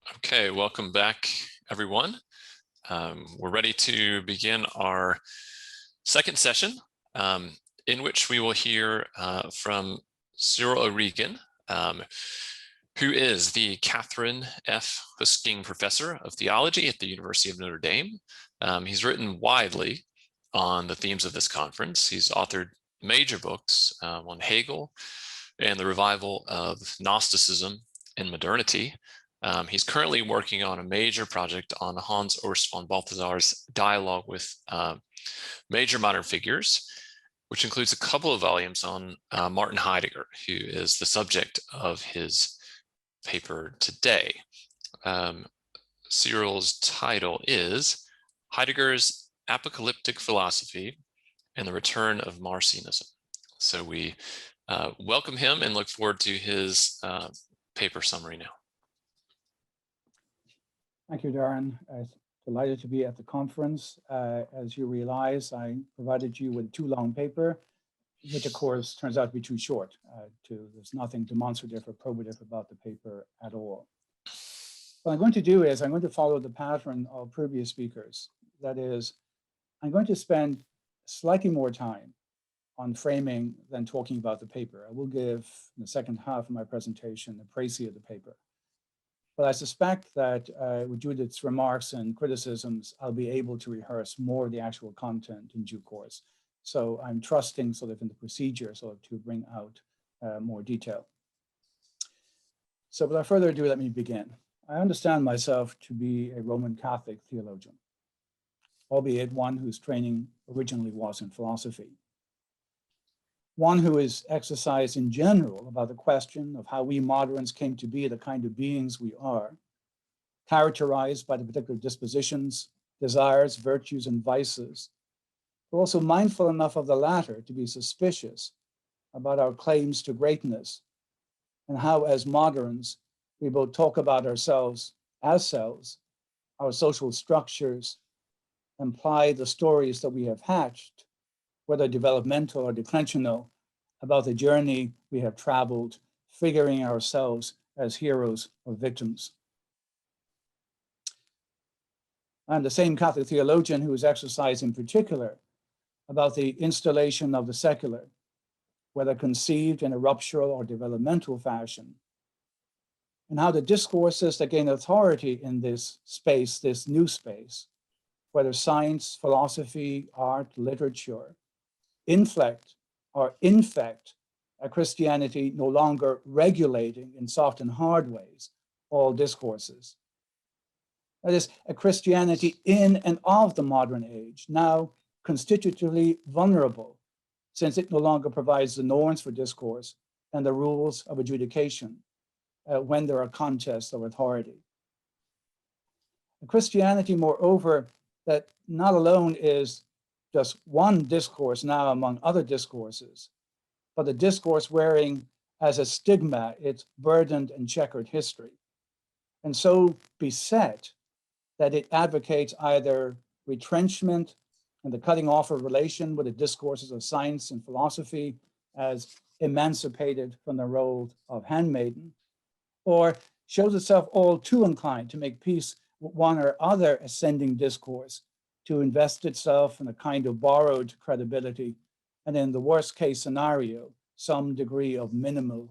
Okay, welcome back, everyone. We're ready to begin our second session, in which we will hear from Cyril O'Regan, who is the Catherine F. Husking Professor of Theology at the University of Notre Dame. He's written widely on the themes of this conference. He's authored major books on Hegel and the revival of Gnosticism and modernity. He's currently working on a major project on Hans Urs von Balthasar's dialogue with major modern figures, which includes a couple of volumes on Martin Heidegger, who is the subject of his paper today. Cyril's title is Heidegger's Apocalyptic Philosophy and the Return of Marcionism. So we welcome him and look forward to his paper summary now. Thank you, Darren. Delighted to be at the conference. As you realize, I provided you with a too long paper, which of course turns out to be too short. There's nothing demonstrative or probative about the paper at all. What I'm going to do is I'm going to follow the pattern of previous speakers. That is, I'm going to spend slightly more time on framing than talking about the paper. I will give in the second half of my presentation a précis of the paper. But I suspect that with Judith's remarks and criticisms, I'll be able to rehearse more of the actual content in due course. So I'm trusting sort of in the procedure sort of to bring out more detail. So without further ado, let me begin. I understand myself to be a Roman Catholic theologian, albeit one whose training originally was in philosophy. One who is exercised in general about the question of how we moderns came to be the kind of beings we are, characterized by the particular dispositions, desires, virtues, and vices, but also mindful enough of the latter to be suspicious about our claims to greatness and how, as moderns, we both talk about ourselves as selves, our social structures, imply the stories that we have hatched, whether developmental or declensional, about the journey we have traveled, figuring ourselves as heroes or victims. I'm the same Catholic theologian who has exercised in particular about the installation of the secular, whether conceived in a ruptural or developmental fashion, and how the discourses that gain authority in this space, this new space, whether science, philosophy, art, literature, inflect or infect a Christianity no longer regulating in soft and hard ways all discourses. That is, a Christianity in and of the modern age, now constitutively vulnerable, since it no longer provides the norms for discourse and the rules of adjudication when there are contests of authority. A Christianity, moreover, that not alone is just one discourse now among other discourses, but a discourse wearing as a stigma its burdened and checkered history, and so beset that it advocates either retrenchment and the cutting off of relation with the discourses of science and philosophy as emancipated from the role of handmaiden, or shows itself all too inclined to make peace with one or other ascending discourse, to invest itself in a kind of borrowed credibility, and in the worst case scenario, some degree of minimal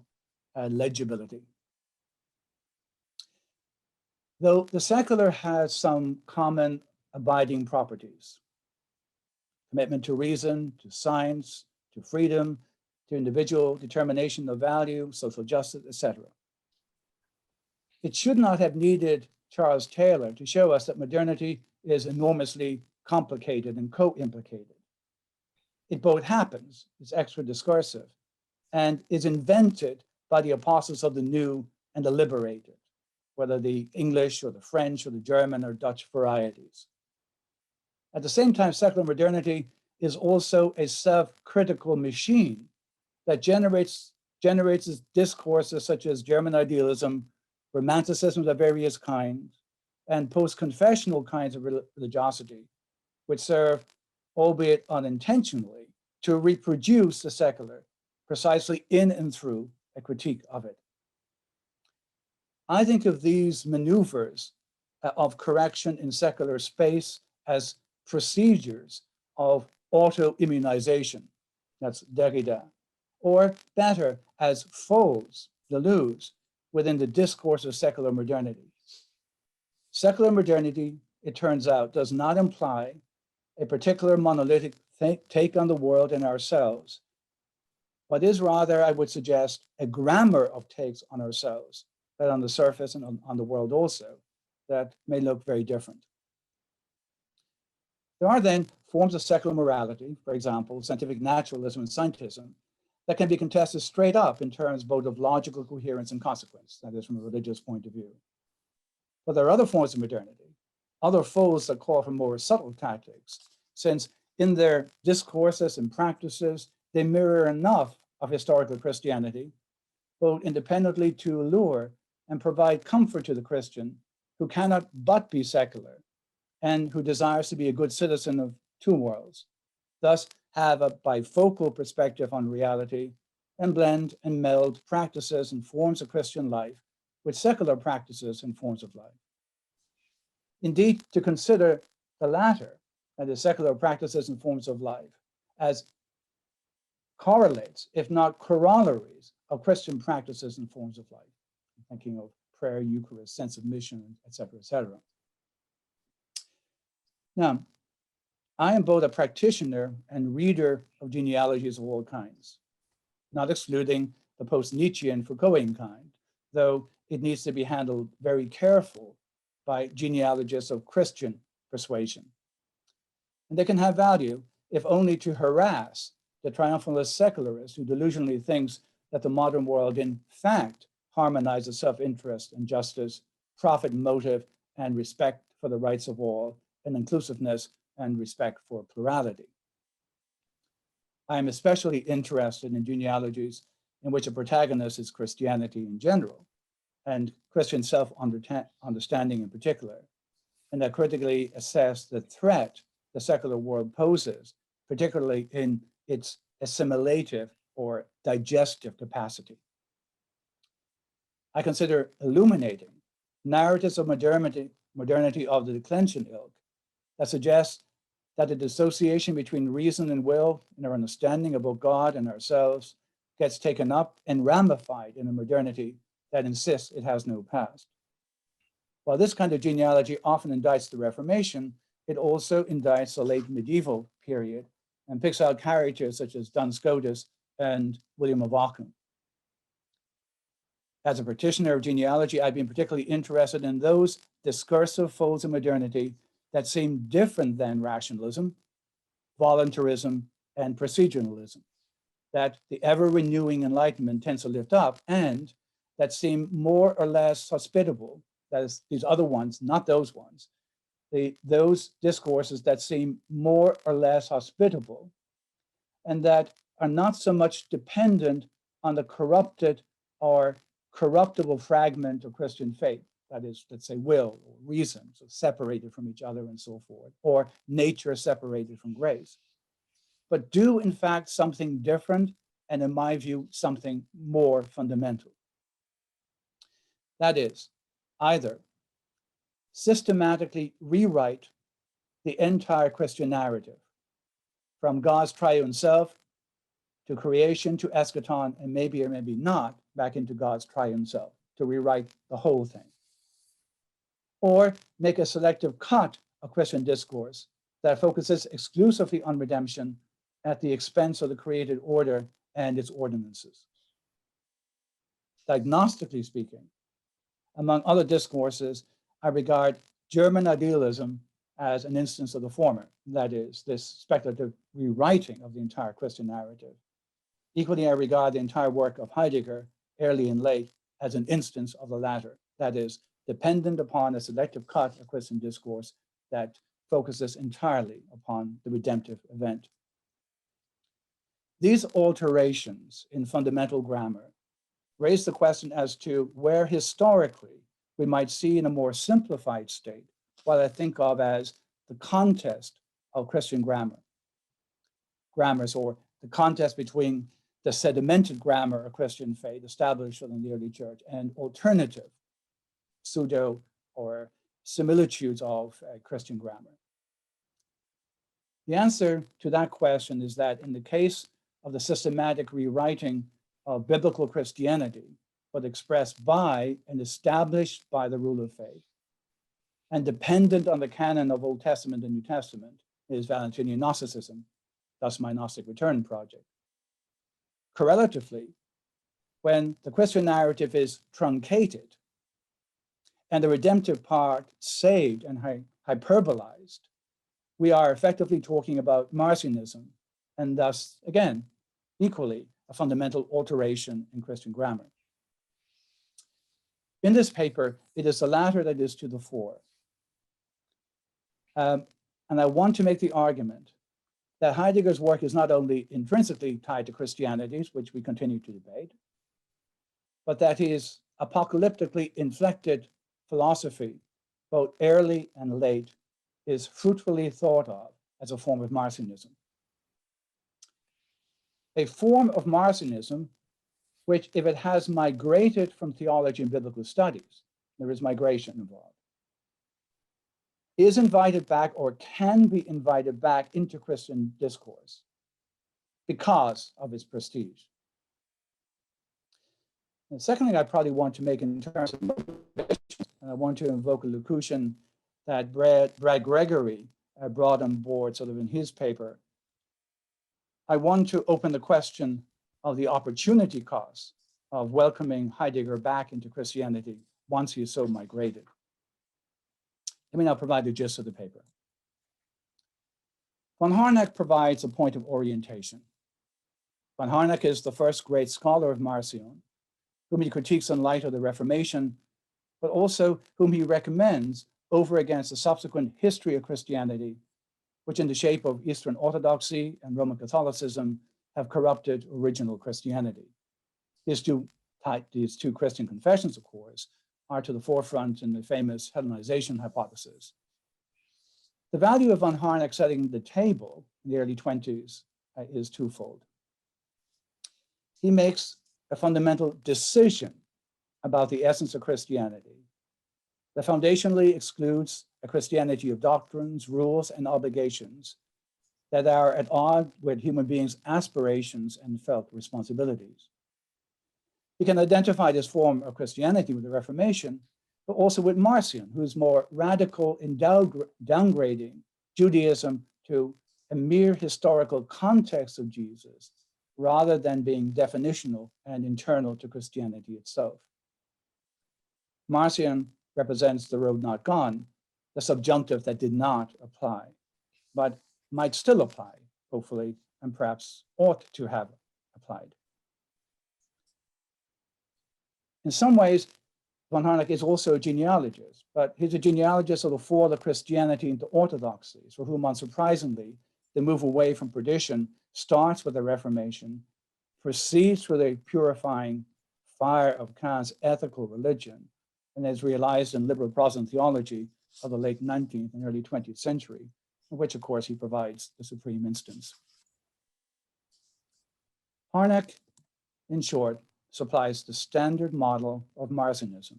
legibility. Though the secular has some common abiding properties: commitment to reason, to science, to freedom, to individual determination of value, social justice, etc. It should not have needed Charles Taylor to show us that modernity is enormously complicated and co-implicated. It both happens, it's extra discursive, and is invented by the apostles of the new and the liberated, whether the English or the French or the German or Dutch varieties. At the same time, secular modernity is also a self-critical machine that generates discourses such as German idealism, romanticisms of various kinds, and post-confessional kinds of religiosity, which serve, albeit unintentionally, to reproduce the secular precisely in and through a critique of it. I think of these maneuvers of correction in secular space as procedures of auto-immunization, that's Derrida, or better, as foes, Deleuze, within the discourse of secular modernity. Secular modernity, it turns out, does not imply a particular monolithic take on the world and ourselves, but is rather, I would suggest, a grammar of takes on ourselves, that on the surface and on the world also, that may look very different. There are then forms of secular morality, for example, scientific naturalism and scientism, that can be contested straight up in terms both of logical coherence and consequence, that is, from a religious point of view. But there are other forms of modernity, other foes that call for more subtle tactics, since in their discourses and practices, they mirror enough of historical Christianity, both independently to allure and provide comfort to the Christian who cannot but be secular and who desires to be a good citizen of two worlds, thus have a bifocal perspective on reality and blend and meld practices and forms of Christian life with secular practices and forms of life. Indeed, to consider the latter, that is, secular practices and forms of life, as correlates, if not corollaries, of Christian practices and forms of life. I'm thinking of prayer, Eucharist, sense of mission, et cetera, et cetera. Now, I am both a practitioner and reader of genealogies of all kinds, not excluding the post-Nietzschean Foucaultian kind, though it needs to be handled very careful by genealogists of Christian persuasion. And they can have value, if only to harass the triumphalist secularist who delusionally thinks that the modern world in fact harmonizes self-interest and justice, profit motive and respect for the rights of all, and inclusiveness and respect for plurality. I am especially interested in genealogies in which a protagonist is Christianity in general, and Christian self-understanding in particular, and that critically assess the threat the secular world poses, particularly in its assimilative or digestive capacity. I consider illuminating narratives of modernity of the declension ilk that suggests that the dissociation between reason and will in our understanding of both God and ourselves gets taken up and ramified in a modernity that insists it has no past. While this kind of genealogy often indicts the Reformation, it also indicts the late medieval period and picks out characters such as Duns Scotus and William of Ockham. As a practitioner of genealogy, I've been particularly interested in those discursive folds of modernity that seem different than rationalism, voluntarism, and proceduralism, that the ever-renewing Enlightenment tends to lift up, and that seem more or less hospitable, that is, these other ones, not those ones, those discourses that seem more or less hospitable, and that are not so much dependent on the corrupted or corruptible fragment of Christian faith, that is, let's say, will or reason, so separated from each other and so forth, or nature separated from grace, but do in fact something different, and in my view, something more fundamental. That is, either systematically rewrite the entire Christian narrative, from God's triune self to creation to eschaton, and maybe or maybe not back into God's triune self, to rewrite the whole thing. Or make a selective cut of Christian discourse that focuses exclusively on redemption at the expense of the created order and its ordinances. Diagnostically speaking, among other discourses, I regard German idealism as an instance of the former, that is, this speculative rewriting of the entire Christian narrative. Equally, I regard the entire work of Heidegger, early and late, as an instance of the latter, that is, dependent upon a selective cut of Christian discourse that focuses entirely upon the redemptive event. These alterations in fundamental grammar raise the question as to where historically we might see in a more simplified state what I think of as the contest of Christian grammars, or the contest between the sedimented grammar of Christian faith established in the early church and alternative pseudo or similitudes of Christian grammar? The answer to that question is that in the case of the systematic rewriting of biblical Christianity, but expressed by and established by the rule of faith, and dependent on the canon of Old Testament and New Testament, is Valentinian Gnosticism, thus my Gnostic Return project. Correlatively, when the Christian narrative is truncated and the redemptive part saved and hyperbolized, we are effectively talking about Marcionism, and thus, again, equally, a fundamental alteration in Christian grammar. In this paper, it is the latter that is to the fore. And I want to make the argument that Heidegger's work is not only intrinsically tied to Christianity, which we continue to debate, but that his apocalyptically inflected philosophy, both early and late, is fruitfully thought of as a form of Marcionism. A form of Marcionism, which, if it has migrated from theology and biblical studies, there is migration involved, is invited back or can be invited back into Christian discourse because of its prestige. The second thing I probably want to make in terms of motivation, and I want to invoke a locution that Brad Gregory brought on board sort of in his paper. I want to open the question of the opportunity cost of welcoming Heidegger back into Christianity once he is so migrated. Let me now provide the gist of the paper. Von Harnack provides a point of orientation. Von Harnack is the first great scholar of Marcion, whom he critiques in light of the Reformation, but also whom he recommends over against the subsequent history of Christianity, which in the shape of Eastern Orthodoxy and Roman Catholicism have corrupted original Christianity. These two Christian confessions, of course, are to the forefront in the famous Hellenization hypothesis. The value of von Harnack setting the table in the early 20s is twofold. He makes a fundamental decision about the essence of Christianity that foundationally excludes a Christianity of doctrines, rules, and obligations that are at odds with human beings' aspirations and felt responsibilities. He can identify this form of Christianity with the Reformation, but also with Marcion, who's more radical in downgrading Judaism to a mere historical context of Jesus, rather than being definitional and internal to Christianity itself. Marcion represents the road not gone, the subjunctive that did not apply, but might still apply, hopefully, and perhaps ought to have applied. In some ways, von Harnack is also a genealogist, but he's a genealogist sort of for the Christianity into orthodoxies, for whom, unsurprisingly, the move away from perdition starts with the Reformation, proceeds through the purifying fire of Kant's ethical religion, and is realized in liberal Protestant theology of the late 19th and early 20th century, in which, of course, he provides the supreme instance. Harnack, in short, supplies the standard model of Marcionism.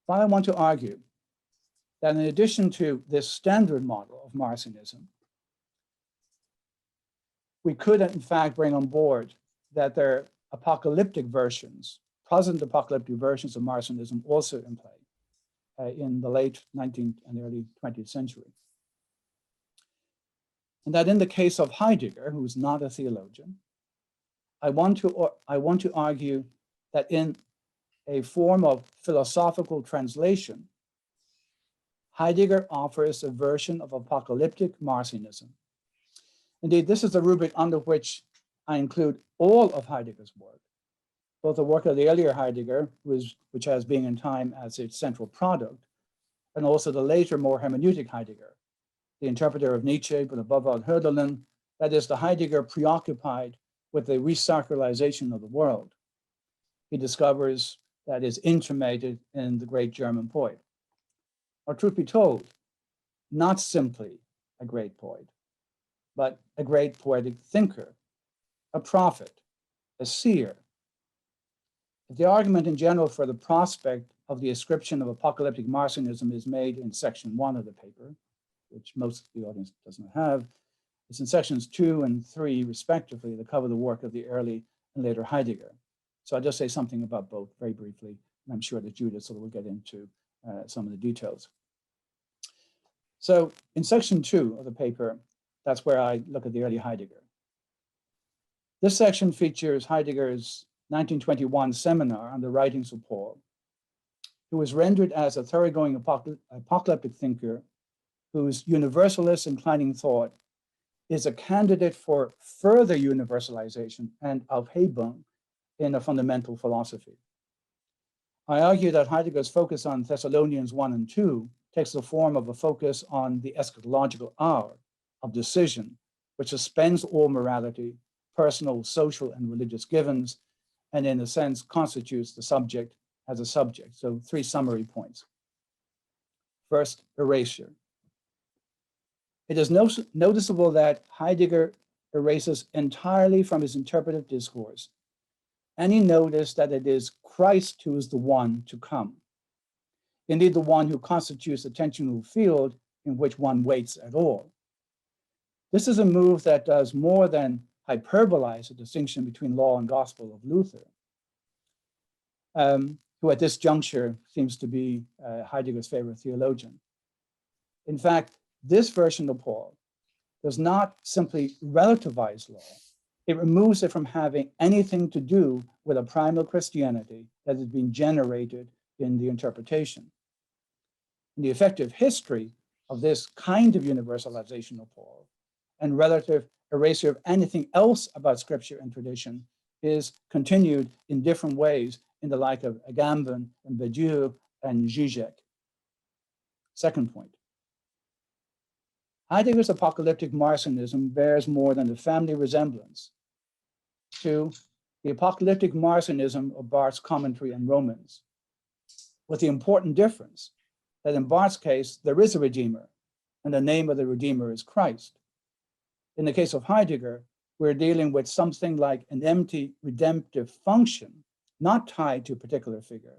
But I want to argue that in addition to this standard model of Marcionism, we could, in fact, bring on board that there are apocalyptic versions, present apocalyptic versions of Marcionism also in play in the late 19th and early 20th century. And that in the case of Heidegger, who is not a theologian, I want to argue that in a form of philosophical translation, Heidegger offers a version of apocalyptic Marcionism. Indeed, this is the rubric under which I include all of Heidegger's work, both the work of the earlier Heidegger, which has Being in Time as its central product, and also the later, more hermeneutic Heidegger, the interpreter of Nietzsche, but above all Hölderlin, that is the Heidegger preoccupied with the recircularization of the world. He discovers that is intimated in the great German poet. Or truth be told, not simply a great poet, but a great poetic thinker, a prophet, a seer. The argument in general for the prospect of the ascription of apocalyptic Marcionism is made in section 1 of the paper, which most of the audience does not have. It's in sections 2 and 3, respectively, that cover the work of the early and later Heidegger. So I'll just say something about both very briefly, and I'm sure that Judith will get into some of the details. So in section 2 of the paper, that's where I look at the early Heidegger. This section features Heidegger's 1921 seminar on the writings of Paul, who was rendered as a thoroughgoing apocalyptic thinker whose universalist inclining thought is a candidate for further universalization and Aufhebung in a fundamental philosophy. I argue that Heidegger's focus on Thessalonians 1 and 2 takes the form of a focus on the eschatological hour of decision, which suspends all morality, personal, social, and religious givens, and in a sense constitutes the subject as a subject. So 3 summary points. First, erasure. It is noticeable that Heidegger erases entirely from his interpretive discourse any notice that it is Christ who is the one to come, indeed the one who constitutes the tensional field in which one waits at all. This is a move that does more than hyperbolize the distinction between law and gospel of Luther, who at this juncture seems to be Heidegger's favorite theologian. In fact, this version of Paul does not simply relativize law, it removes it from having anything to do with a primal Christianity that has been generated in the interpretation. And the effective history of this kind of universalization of Paul and relative erasure of anything else about scripture and tradition is continued in different ways in the like of Agamben and Badiou and Zizek. Second point. Heidegger's apocalyptic Marcionism bears more than a family resemblance to the apocalyptic Marcionism of Barth's commentary on Romans, with the important difference that in Barth's case, there is a Redeemer, and the name of the Redeemer is Christ. In the case of Heidegger, we're dealing with something like an empty redemptive function, not tied to a particular figure,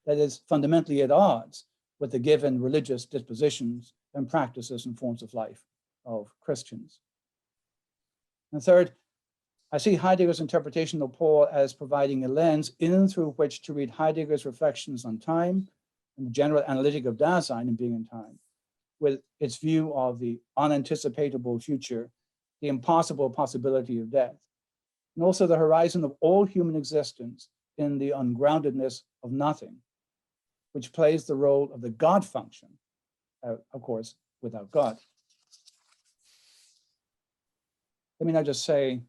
that is fundamentally at odds with the given religious dispositions and practices and forms of life of Christians. And third, I see Heidegger's interpretation of Paul as providing a lens in and through which to read Heidegger's reflections on time and the general analytic of Dasein and being in time, with its view of the unanticipatable future, the impossible possibility of death, and also the horizon of all human existence in the ungroundedness of nothing, which plays the role of the God function, of course, without God. Let me now just say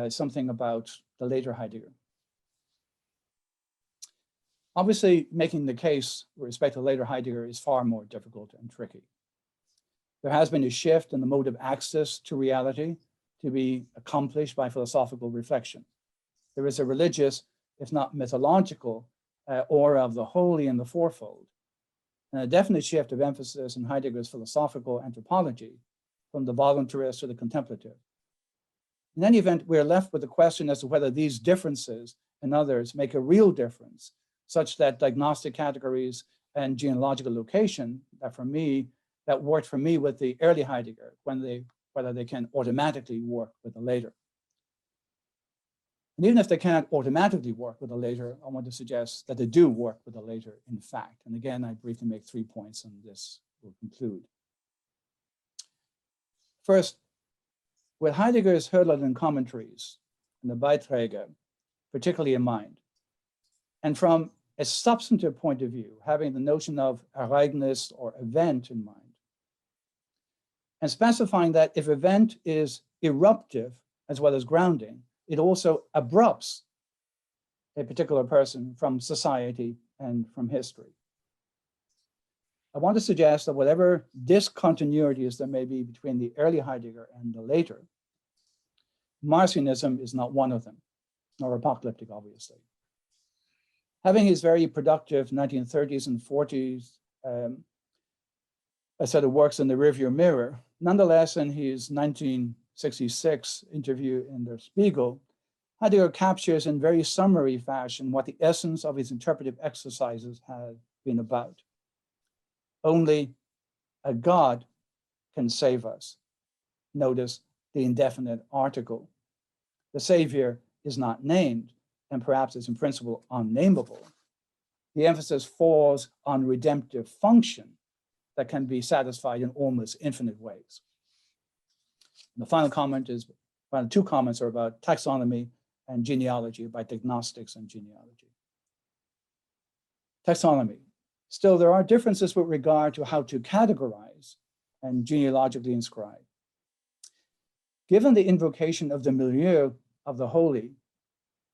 something about the later Heidegger. Obviously, making the case with respect to later Heidegger is far more difficult and tricky. There has been a shift in the mode of access to reality to be accomplished by philosophical reflection. There is a religious, if not mythological, aura of the holy and the fourfold, and a definite shift of emphasis in Heidegger's philosophical anthropology from the voluntarist to the contemplative. In any event, we're left with the question as to whether these differences and others make a real difference, such that diagnostic categories and genealogical location that worked for me with the early Heidegger, whether they can automatically work with the later. And even if they cannot automatically work with the later, I want to suggest that they do work with the later, in fact. And again, I briefly make 3 points, and this will conclude. First, with Heidegger's Hölderlin commentaries and the Beiträge particularly in mind, and from a substantive point of view, having the notion of Ereignis or event in mind, and specifying that if event is eruptive as well as grounding, it also abrupts a particular person from society and from history. I want to suggest that whatever discontinuities there may be between the early Heidegger and the later, Marcionism is not one of them, nor apocalyptic, obviously. Having his very productive 1930s and 40s a set of works in the rearview mirror, nonetheless, in his 1966 interview in Der Spiegel, Heidegger captures in very summary fashion what the essence of his interpretive exercises have been about. Only a God can save us. Notice the indefinite article. The Savior is not named, and perhaps is in principle unnameable. The emphasis falls on redemptive function that can be satisfied in almost infinite ways. And the final two comments are about taxonomy and genealogy, about diagnostics and genealogy. Taxonomy. Still, there are differences with regard to how to categorize and genealogically inscribe. Given the invocation of the milieu of the holy,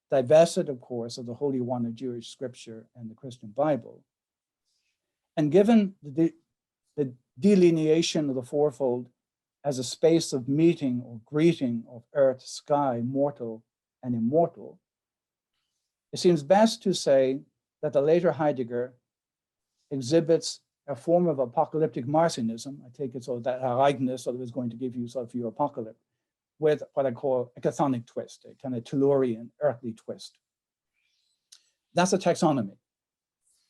divested, of course, of the Holy One of Jewish scripture and the Christian Bible, and given the delineation of the fourfold as a space of meeting or greeting of earth, sky, mortal, and immortal, it seems best to say that the later Heidegger exhibits a form of apocalyptic Marcionism. I take it so that Ragnar sort of is going to give you sort of your apocalypse, with what I call a chthonic twist, a kind of Tellurian earthly twist. That's a taxonomy.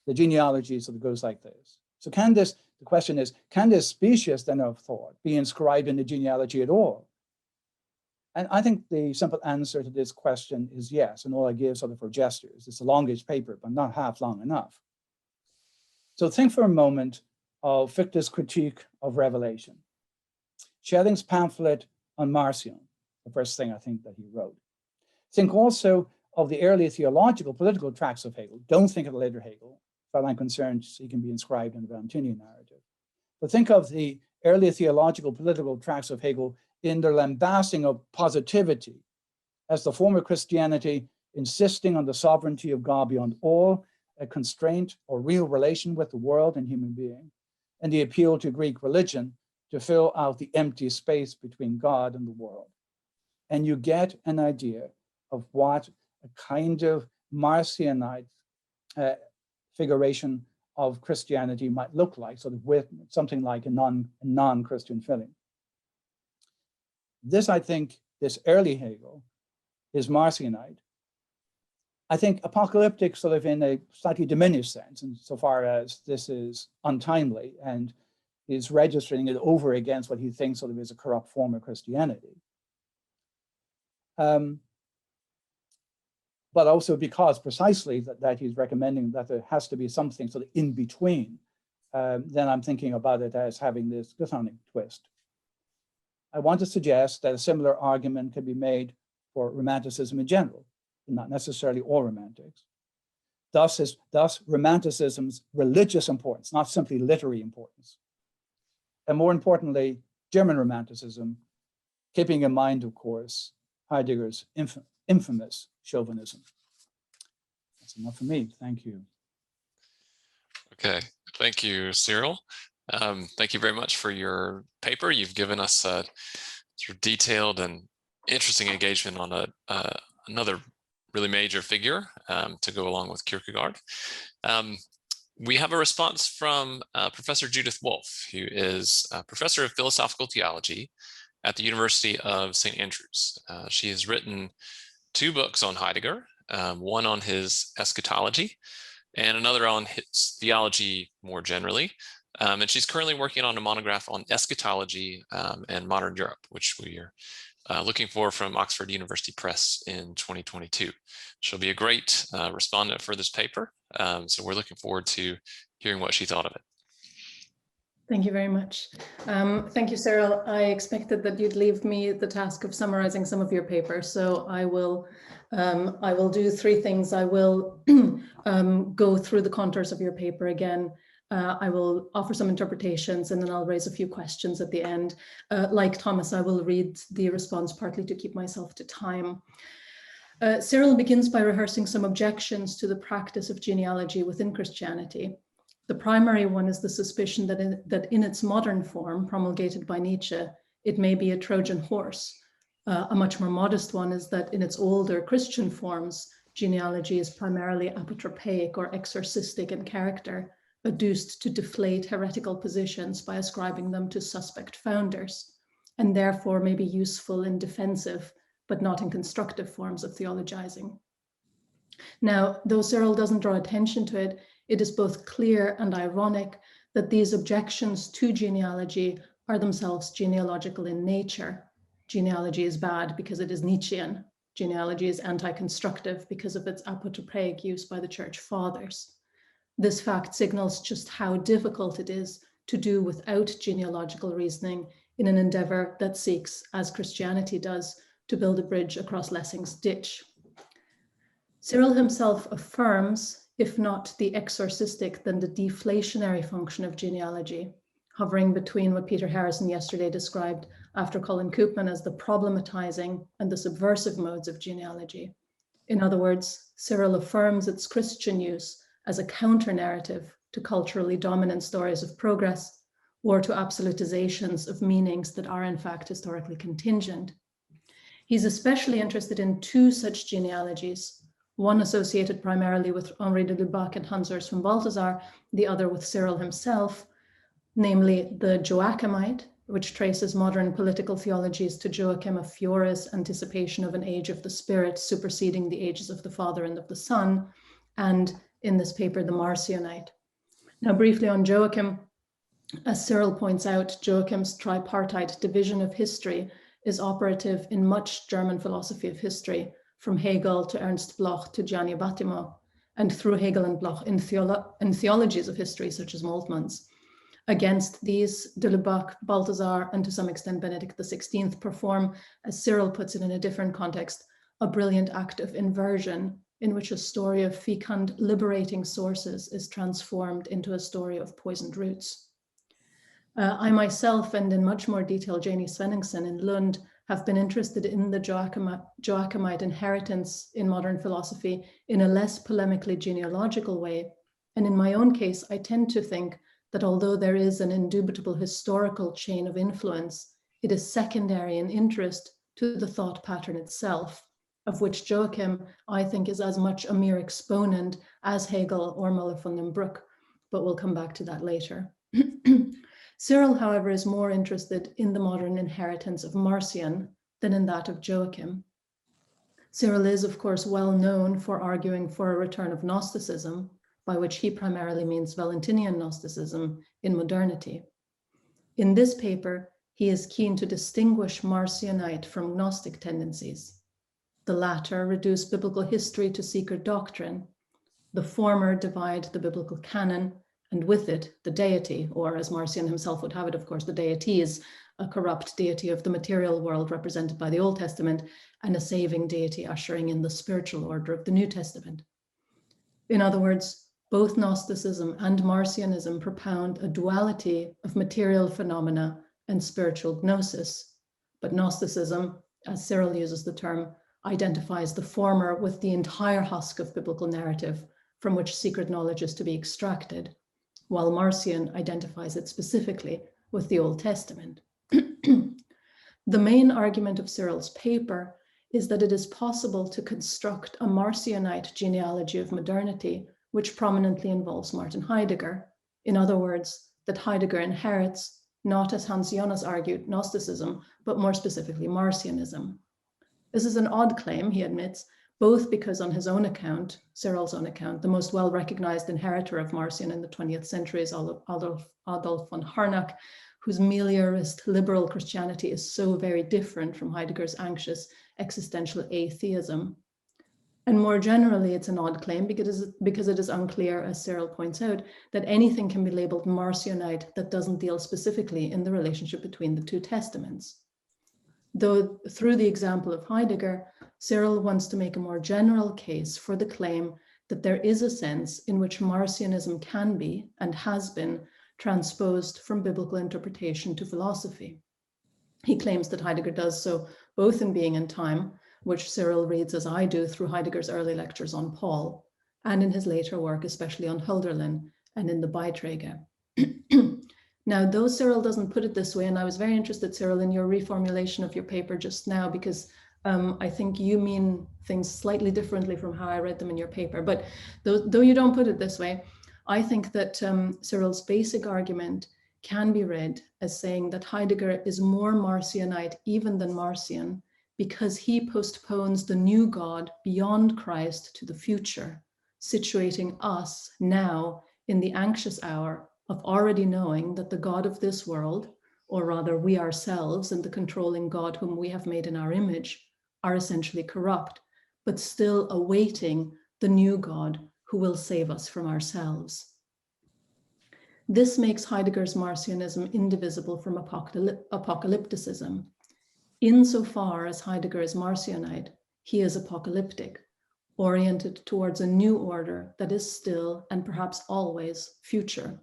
The genealogy sort of goes like this. So the question is, can this species then of thought be inscribed in the genealogy at all? And I think the simple answer to this question is yes, and all I give sort of for gestures. It's a longish paper, but not half long enough. So think for a moment of Fichte's critique of revelation. Schelling's pamphlet on Marcion, the first thing I think that he wrote. Think also of the early theological political tracts of Hegel. Don't think of the later Hegel. As far as I'm concerned, he can be inscribed in the Valentinian narrative. But think of the early theological political tracts of Hegel in their lambasting of positivity as the form of Christianity insisting on the sovereignty of God beyond all a constraint or real relation with the world and human being, and the appeal to Greek religion to fill out the empty space between God and the world. And you get an idea of what a kind of Marcionite figuration of Christianity might look like, sort of with something like a non-Christian filling. This, I think, this early Hegel is Marcionite. I think apocalyptic sort of in a slightly diminished sense, insofar as this is untimely and is registering it over against what he thinks sort of is a corrupt form of Christianity. But also because precisely that he's recommending that there has to be something sort of in between, then I'm thinking about it as having this chthonic twist. I want to suggest that a similar argument can be made for Romanticism in general, not necessarily all Romantics. Thus Romanticism's religious importance, not simply literary importance. And more importantly, German Romanticism, keeping in mind, of course, Heidegger's infamous chauvinism. That's enough for me. Thank you. Okay, thank you, Cyril. Thank you very much for your paper. You've given us sort of detailed and interesting engagement on another really major figure to go along with Kierkegaard. We have a response from Professor Judith Wolfe, who is a professor of philosophical theology at the University of St. Andrews. She has written 2 books on Heidegger, one on his eschatology and another on his theology more generally. And she's currently working on a monograph on eschatology and modern Europe, which we are looking for from Oxford University Press in 2022. She'll be a great respondent for this paper. So we're looking forward to hearing what she thought of it. Thank you very much. Thank you, Cyril. I expected that you'd leave me the task of summarizing some of your paper, so I will do 3 things. I will go through the contours of your paper again. I will offer some interpretations, and then I'll raise a few questions at the end. Like Thomas, I will read the response partly to keep myself to time. Cyril begins by rehearsing some objections to the practice of genealogy within Christianity. The primary one is the suspicion that in its modern form, promulgated by Nietzsche, it may be a Trojan horse. A much more modest one is that in its older Christian forms, genealogy is primarily apotropaic or exorcistic in character, adduced to deflate heretical positions by ascribing them to suspect founders, and therefore may be useful in defensive but not in constructive forms of theologizing. Now, though Cyril doesn't draw attention to it, it is both clear and ironic that these objections to genealogy are themselves genealogical in nature. Genealogy is bad because it is Nietzschean. Genealogy is anti-constructive because of its apocalyptic use by the Church Fathers. This fact signals just how difficult it is to do without genealogical reasoning in an endeavor that seeks, as Christianity does, to build a bridge across Lessing's ditch. Cyril himself affirms, if not the exorcistic, then the deflationary function of genealogy, hovering between what Peter Harrison yesterday described after Colin Koopman as the problematizing and the subversive modes of genealogy. In other words, Cyril affirms its Christian use as a counter-narrative to culturally dominant stories of progress or to absolutizations of meanings that are in fact historically contingent. He's especially interested in two such genealogies, one associated primarily with Henri de Lubac and Hans Urs von Balthasar, the other with Cyril himself, namely the Joachimite, which traces modern political theologies to Joachim of Fiore's anticipation of an age of the Spirit superseding the ages of the Father and of the Son, and in this paper, the Marcionite. Now, briefly on Joachim, as Cyril points out, Joachim's tripartite division of history is operative in much German philosophy of history, from Hegel to Ernst Bloch to Gianni Battimo, and through Hegel and Bloch in theologies of history, such as Moltmann's. Against these, de Lubac, Balthasar, and to some extent Benedict XVI perform, as Cyril puts it in a different context, a brilliant act of inversion in which a story of fecund liberating sources is transformed into a story of poisoned roots. I myself, and in much more detail, Janie Svenningsson in Lund, have been interested in the Joachimite inheritance in modern philosophy in a less polemically genealogical way. And in my own case, I tend to think that although there is an indubitable historical chain of influence, it is secondary in interest to the thought pattern itself, of which Joachim, I think, is as much a mere exponent as Hegel or Müller von den Bruck, but we'll come back to that later. Cyril, however, is more interested in the modern inheritance of Marcion than in that of Joachim. Cyril is, of course, well known for arguing for a return of Gnosticism, by which he primarily means Valentinian Gnosticism in modernity. In this paper, he is keen to distinguish Marcionite from Gnostic tendencies. The latter reduce biblical history to secret doctrine. The former divide the biblical canon, and with it, the deity, or as Marcion himself would have it, of course, the deities, a corrupt deity of the material world represented by the Old Testament, and a saving deity ushering in the spiritual order of the New Testament. In other words, both Gnosticism and Marcionism propound a duality of material phenomena and spiritual gnosis, but Gnosticism, as Cyril uses the term, identifies the former with the entire husk of biblical narrative from which secret knowledge is to be extracted, while Marcion identifies it specifically with the Old Testament. The main argument of Cyril's paper is that it is possible to construct a Marcionite genealogy of modernity which prominently involves Martin Heidegger. In other words, that Heidegger inherits, not as Hans Jonas argued, Gnosticism, but more specifically Marcionism. This is an odd claim, he admits, both because on his own account, Cyril's own account, the most well-recognized inheritor of Marcion in the 20th century is Adolf von Harnack, whose meliorist liberal Christianity is so very different from Heidegger's anxious existential atheism. And more generally, it's an odd claim because it is unclear, as Cyril points out, that anything can be labeled Marcionite that doesn't deal specifically in the relationship between the two testaments. Though through the example of Heidegger, Cyril wants to make a more general case for the claim that there is a sense in which Marcionism can be, and has been, transposed from biblical interpretation to philosophy. He claims that Heidegger does so both in Being and Time, which Cyril reads as I do through Heidegger's early lectures on Paul, and in his later work, especially on Hölderlin and in the Beiträge. Now, though Cyril doesn't put it this way, and I was very interested, Cyril, in your reformulation of your paper just now, because I think you mean things slightly differently from how I read them in your paper. But though you don't put it this way, I think that Cyril's basic argument can be read as saying that Heidegger is more Marcionite even than Marcion, because he postpones the new God beyond Christ to the future, situating us now in the anxious hour of already knowing that the God of this world, or rather we ourselves and the controlling God whom we have made in our image, are essentially corrupt, but still awaiting the new God who will save us from ourselves. This makes Heidegger's Marcionism indivisible from apocalypticism. Insofar as Heidegger is Marcionite, he is apocalyptic, oriented towards a new order that is still and perhaps always future.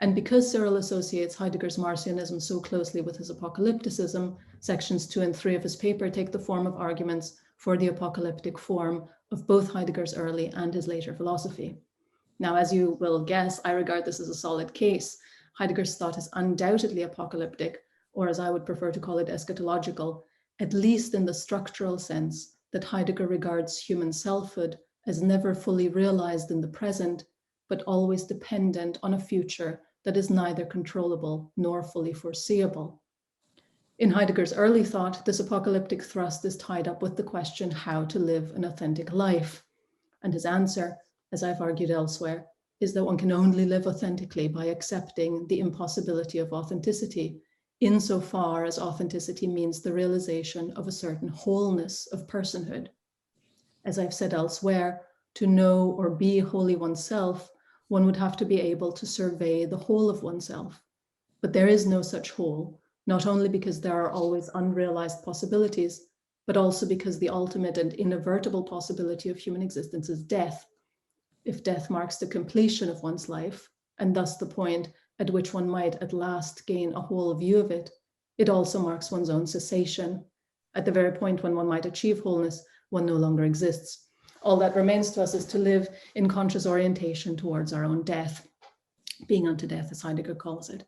And because Cyril associates Heidegger's Marcionism so closely with his apocalypticism, sections 2 and 3 of his paper take the form of arguments for the apocalyptic form of both Heidegger's early and his later philosophy. Now, as you will guess, I regard this as a solid case. Heidegger's thought is undoubtedly apocalyptic, or as I would prefer to call it, eschatological, at least in the structural sense that Heidegger regards human selfhood as never fully realized in the present, but always dependent on a future that is neither controllable nor fully foreseeable. In Heidegger's early thought, this apocalyptic thrust is tied up with the question how to live an authentic life. And his answer, as I've argued elsewhere, is that one can only live authentically by accepting the impossibility of authenticity, insofar as authenticity means the realization of a certain wholeness of personhood. As I've said elsewhere, to know or be wholly oneself, one would have to be able to survey the whole of oneself. But there is no such whole, not only because there are always unrealized possibilities, but also because the ultimate and inevitable possibility of human existence is death. If death marks the completion of one's life, and thus the point at which one might at last gain a whole view of it, it also marks one's own cessation. At the very point when one might achieve wholeness, one no longer exists. All that remains to us is to live in conscious orientation towards our own death, being unto death, as Heidegger calls it.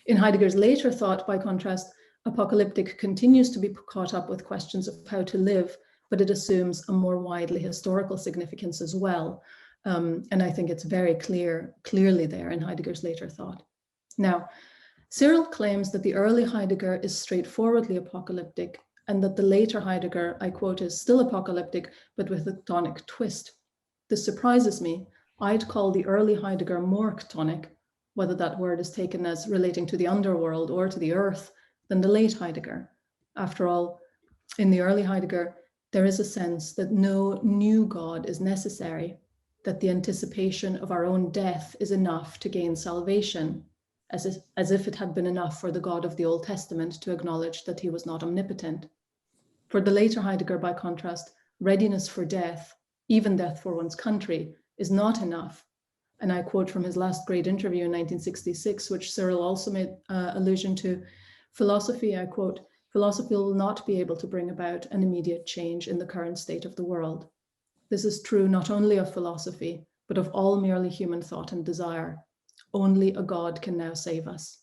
In Heidegger's later thought, by contrast, apocalyptic continues to be caught up with questions of how to live, but it assumes a more widely historical significance as well. And I think it's very clearly there in Heidegger's later thought. Now, Cyril claims that the early Heidegger is straightforwardly apocalyptic, and that the later Heidegger, I quote, is still apocalyptic, but with a chthonic twist. This surprises me. I'd call the early Heidegger more chthonic, whether that word is taken as relating to the underworld or to the earth, than the late Heidegger. After all, in the early Heidegger, there is a sense that no new God is necessary, that the anticipation of our own death is enough to gain salvation, as if it had been enough for the God of the Old Testament to acknowledge that he was not omnipotent. For the later Heidegger, by contrast, readiness for death, even death for one's country, is not enough. And I quote from his last great interview in 1966, which Cyril also made allusion to, philosophy, I quote, "Philosophy will not be able to bring about an immediate change in the current state of the world. This is true not only of philosophy, but of all merely human thought and desire. Only a God can now save us.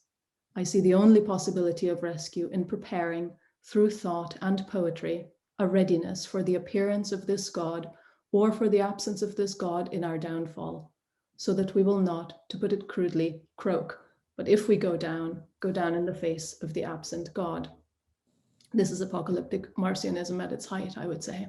I see the only possibility of rescue in preparing, through thought and poetry, a readiness for the appearance of this God or for the absence of this God in our downfall, so that we will not, to put it crudely, croak, but if we go down in the face of the absent God." This is apocalyptic Marcionism at its height, I would say.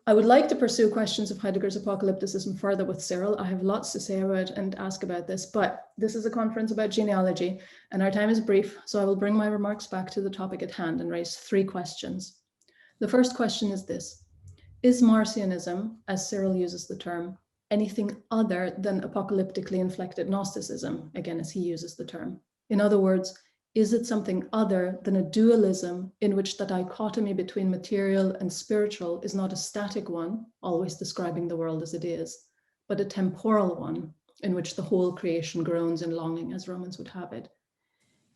I would like to pursue questions of Heidegger's apocalypticism further with Cyril. I have lots to say about and ask about this, but this is a conference about genealogy and our time is brief, so I will bring my remarks back to the topic at hand and raise 3 questions. The first question is this: is Marcionism, as Cyril uses the term, anything other than apocalyptically inflected Gnosticism, again, as he uses the term? In other words, is it something other than a dualism in which the dichotomy between material and spiritual is not a static one, always describing the world as it is, but a temporal one in which the whole creation groans in longing, as Romans would have it?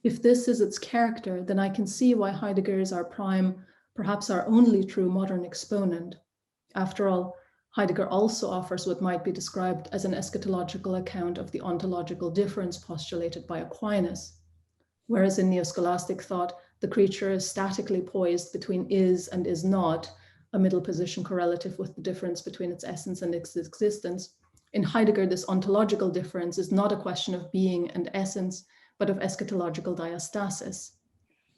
If this is its character, then I can see why Heidegger is our prime, perhaps our only true modern exponent. After all, Heidegger also offers what might be described as an eschatological account of the ontological difference postulated by Aquinas. Whereas in neo-scholastic thought, the creature is statically poised between is and is not, a middle position correlative with the difference between its essence and its existence. In Heidegger, this ontological difference is not a question of being and essence, but of eschatological diastasis.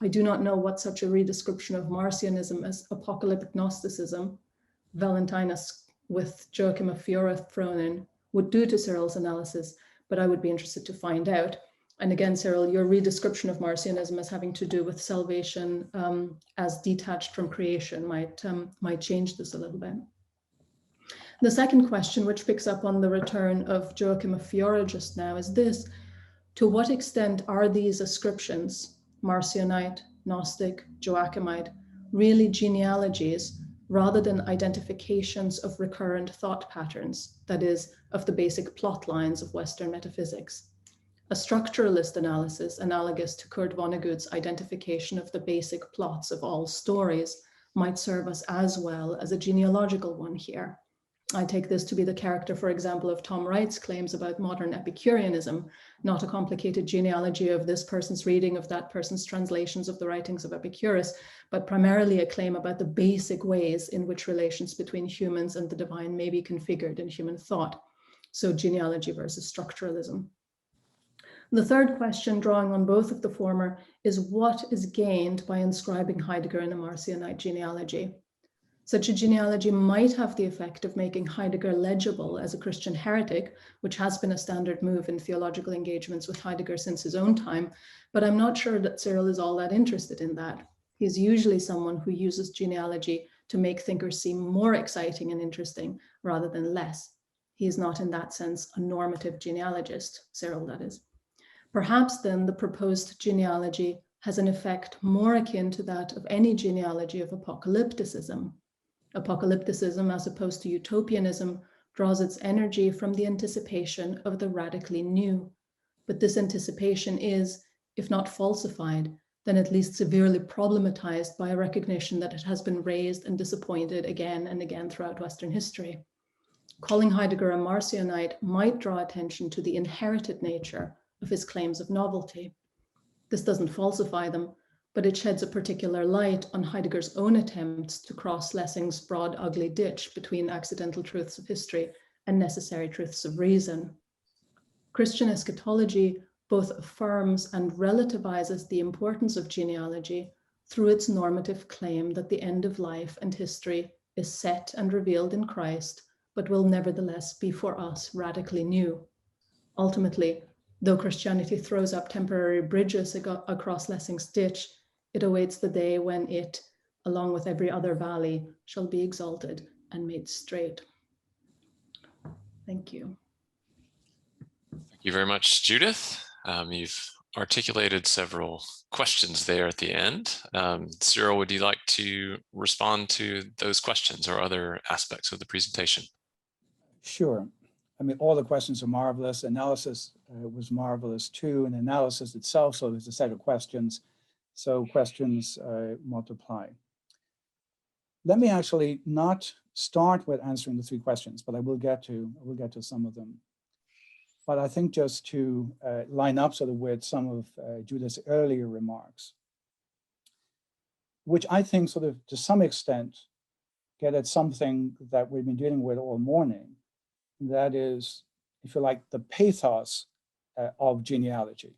I do not know what such a redescription of Marcionism as apocalyptic Gnosticism, Valentinus with Joachim of Fiore thrown in, would do to Cyril's analysis, but I would be interested to find out. And again, Cyril, your redescription of Marcionism as having to do with salvation as detached from creation might change this a little bit. The second question, which picks up on the return of Joachim of Fiore just now, is this: to what extent are these ascriptions, Marcionite, Gnostic, Joachimite, really genealogies rather than identifications of recurrent thought patterns, that is, of the basic plot lines of Western metaphysics? A structuralist analysis, analogous to Kurt Vonnegut's identification of the basic plots of all stories, might serve us as well as a genealogical one here. I take this to be the character, for example, of Tom Wright's claims about modern Epicureanism, not a complicated genealogy of this person's reading of that person's translations of the writings of Epicurus, but primarily a claim about the basic ways in which relations between humans and the divine may be configured in human thought. So genealogy versus structuralism. The third question, drawing on both of the former, is what is gained by inscribing Heidegger in a Marcionite genealogy? Such a genealogy might have the effect of making Heidegger legible as a Christian heretic, which has been a standard move in theological engagements with Heidegger since his own time, but I'm not sure that Cyril is all that interested in that. He's usually someone who uses genealogy to make thinkers seem more exciting and interesting rather than less. He is not in that sense a normative genealogist, Cyril that is. Perhaps then the proposed genealogy has an effect more akin to that of any genealogy of apocalypticism. Apocalypticism, as opposed to utopianism, draws its energy from the anticipation of the radically new. But this anticipation is, if not falsified, then at least severely problematized by a recognition that it has been raised and disappointed again and again throughout Western history. Calling Heidegger a Marcionite might draw attention to the inherited nature of his claims of novelty. This doesn't falsify them, but it sheds a particular light on Heidegger's own attempts to cross Lessing's broad, ugly ditch between accidental truths of history and necessary truths of reason. Christian eschatology both affirms and relativizes the importance of genealogy through its normative claim that the end of life and history is set and revealed in Christ, but will nevertheless be for us radically new. Ultimately, though Christianity throws up temporary bridges across Lessing's ditch, it awaits the day when it, along with every other valley, shall be exalted and made straight. Thank you. Thank you very much, Judith. You've articulated several questions there at the end. Cyril, would you like to respond to those questions or other aspects of the presentation? Sure. I mean, all the questions are marvelous. Analysis was marvelous too, and analysis itself, so there's a set of questions. So questions multiply. Let me actually not start with answering the three questions, but I will get to some of them. But I think just to line up sort of with some of Judith's earlier remarks, which I think sort of to some extent get at something that we've been dealing with all morning. That is, if you like, the pathos of genealogy.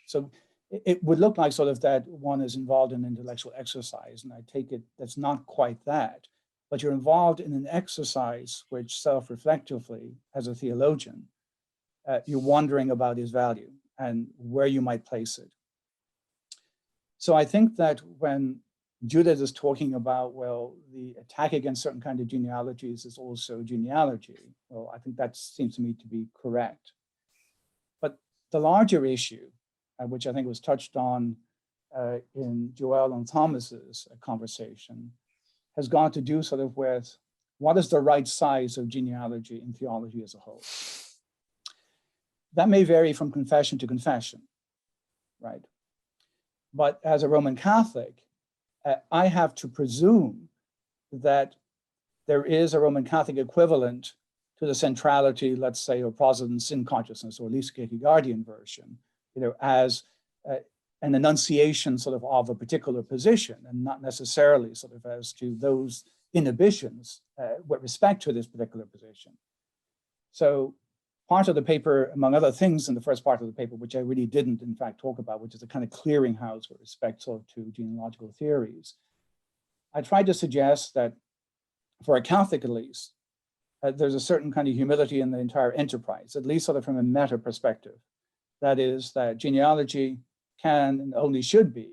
So it would look like sort of that one is involved in intellectual exercise, and I take it that's not quite that, but you're involved in an exercise which self-reflectively, as a theologian, you're wondering about its value and where you might place it. So I think that when Judith is talking about, well, the attack against certain kind of genealogies is also genealogy. Well, I think that seems to me to be correct. But the larger issue, which I think was touched on in Joel and Thomas's conversation, has got to do sort of with what is the right size of genealogy in theology as a whole. That may vary from confession to confession, right? But as a Roman Catholic, I have to presume that there is a Roman Catholic equivalent to the centrality, let's say, of Protestant sin consciousness, or at least Kierkegaardian version, as an enunciation sort of a particular position, and not necessarily sort of as to those inhibitions with respect to this particular position. So part of the paper, among other things in the first part of the paper, which I really didn't in fact talk about, which is a kind of clearinghouse with respect to genealogical theories, I tried to suggest that for a Catholic at least, there's a certain kind of humility in the entire enterprise, at least sort of from a meta perspective. That is that genealogy can and only should be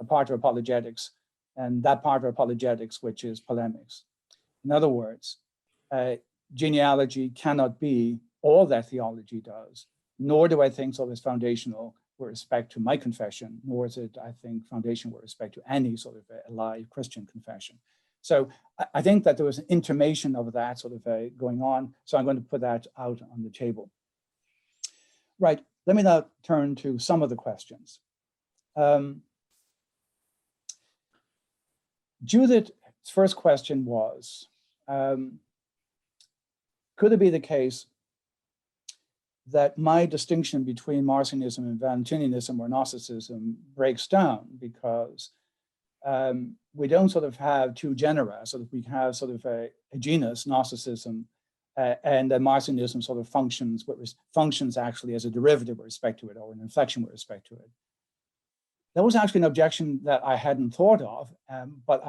a part of apologetics, and that part of apologetics which is polemics. In other words, genealogy cannot be all that theology does, nor do I think so is foundational with respect to my confession, nor is it, I think, foundational with respect to any sort of alive Christian confession. So I think that there was an intimation of that sort of going on. So I'm going to put that out on the table. Right, let me now turn to some of the questions. Judith's first question was, could it be the case that my distinction between Marcionism and Valentinianism or Gnosticism breaks down because we don't sort of have two genera, so that we have sort of a genus, Gnosticism, and then Marcionism sort of functions actually as a derivative with respect to it, or an inflection with respect to it. That was actually an objection that I hadn't thought of, but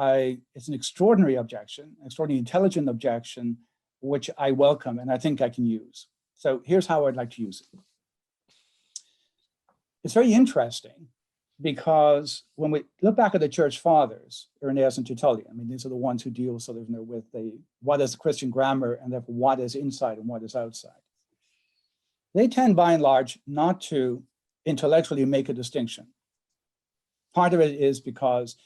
it's an extraordinary objection, an extraordinarily intelligent objection, which I welcome and I think I can use. So here's how I'd like to use it. It's very interesting because when we look back at the church fathers, Irenaeus and Tertullian, I mean, these are the ones who deal sort of with what is the Christian grammar and therefore what is inside and what is outside. They tend by and large not to intellectually make a distinction. Part of it is because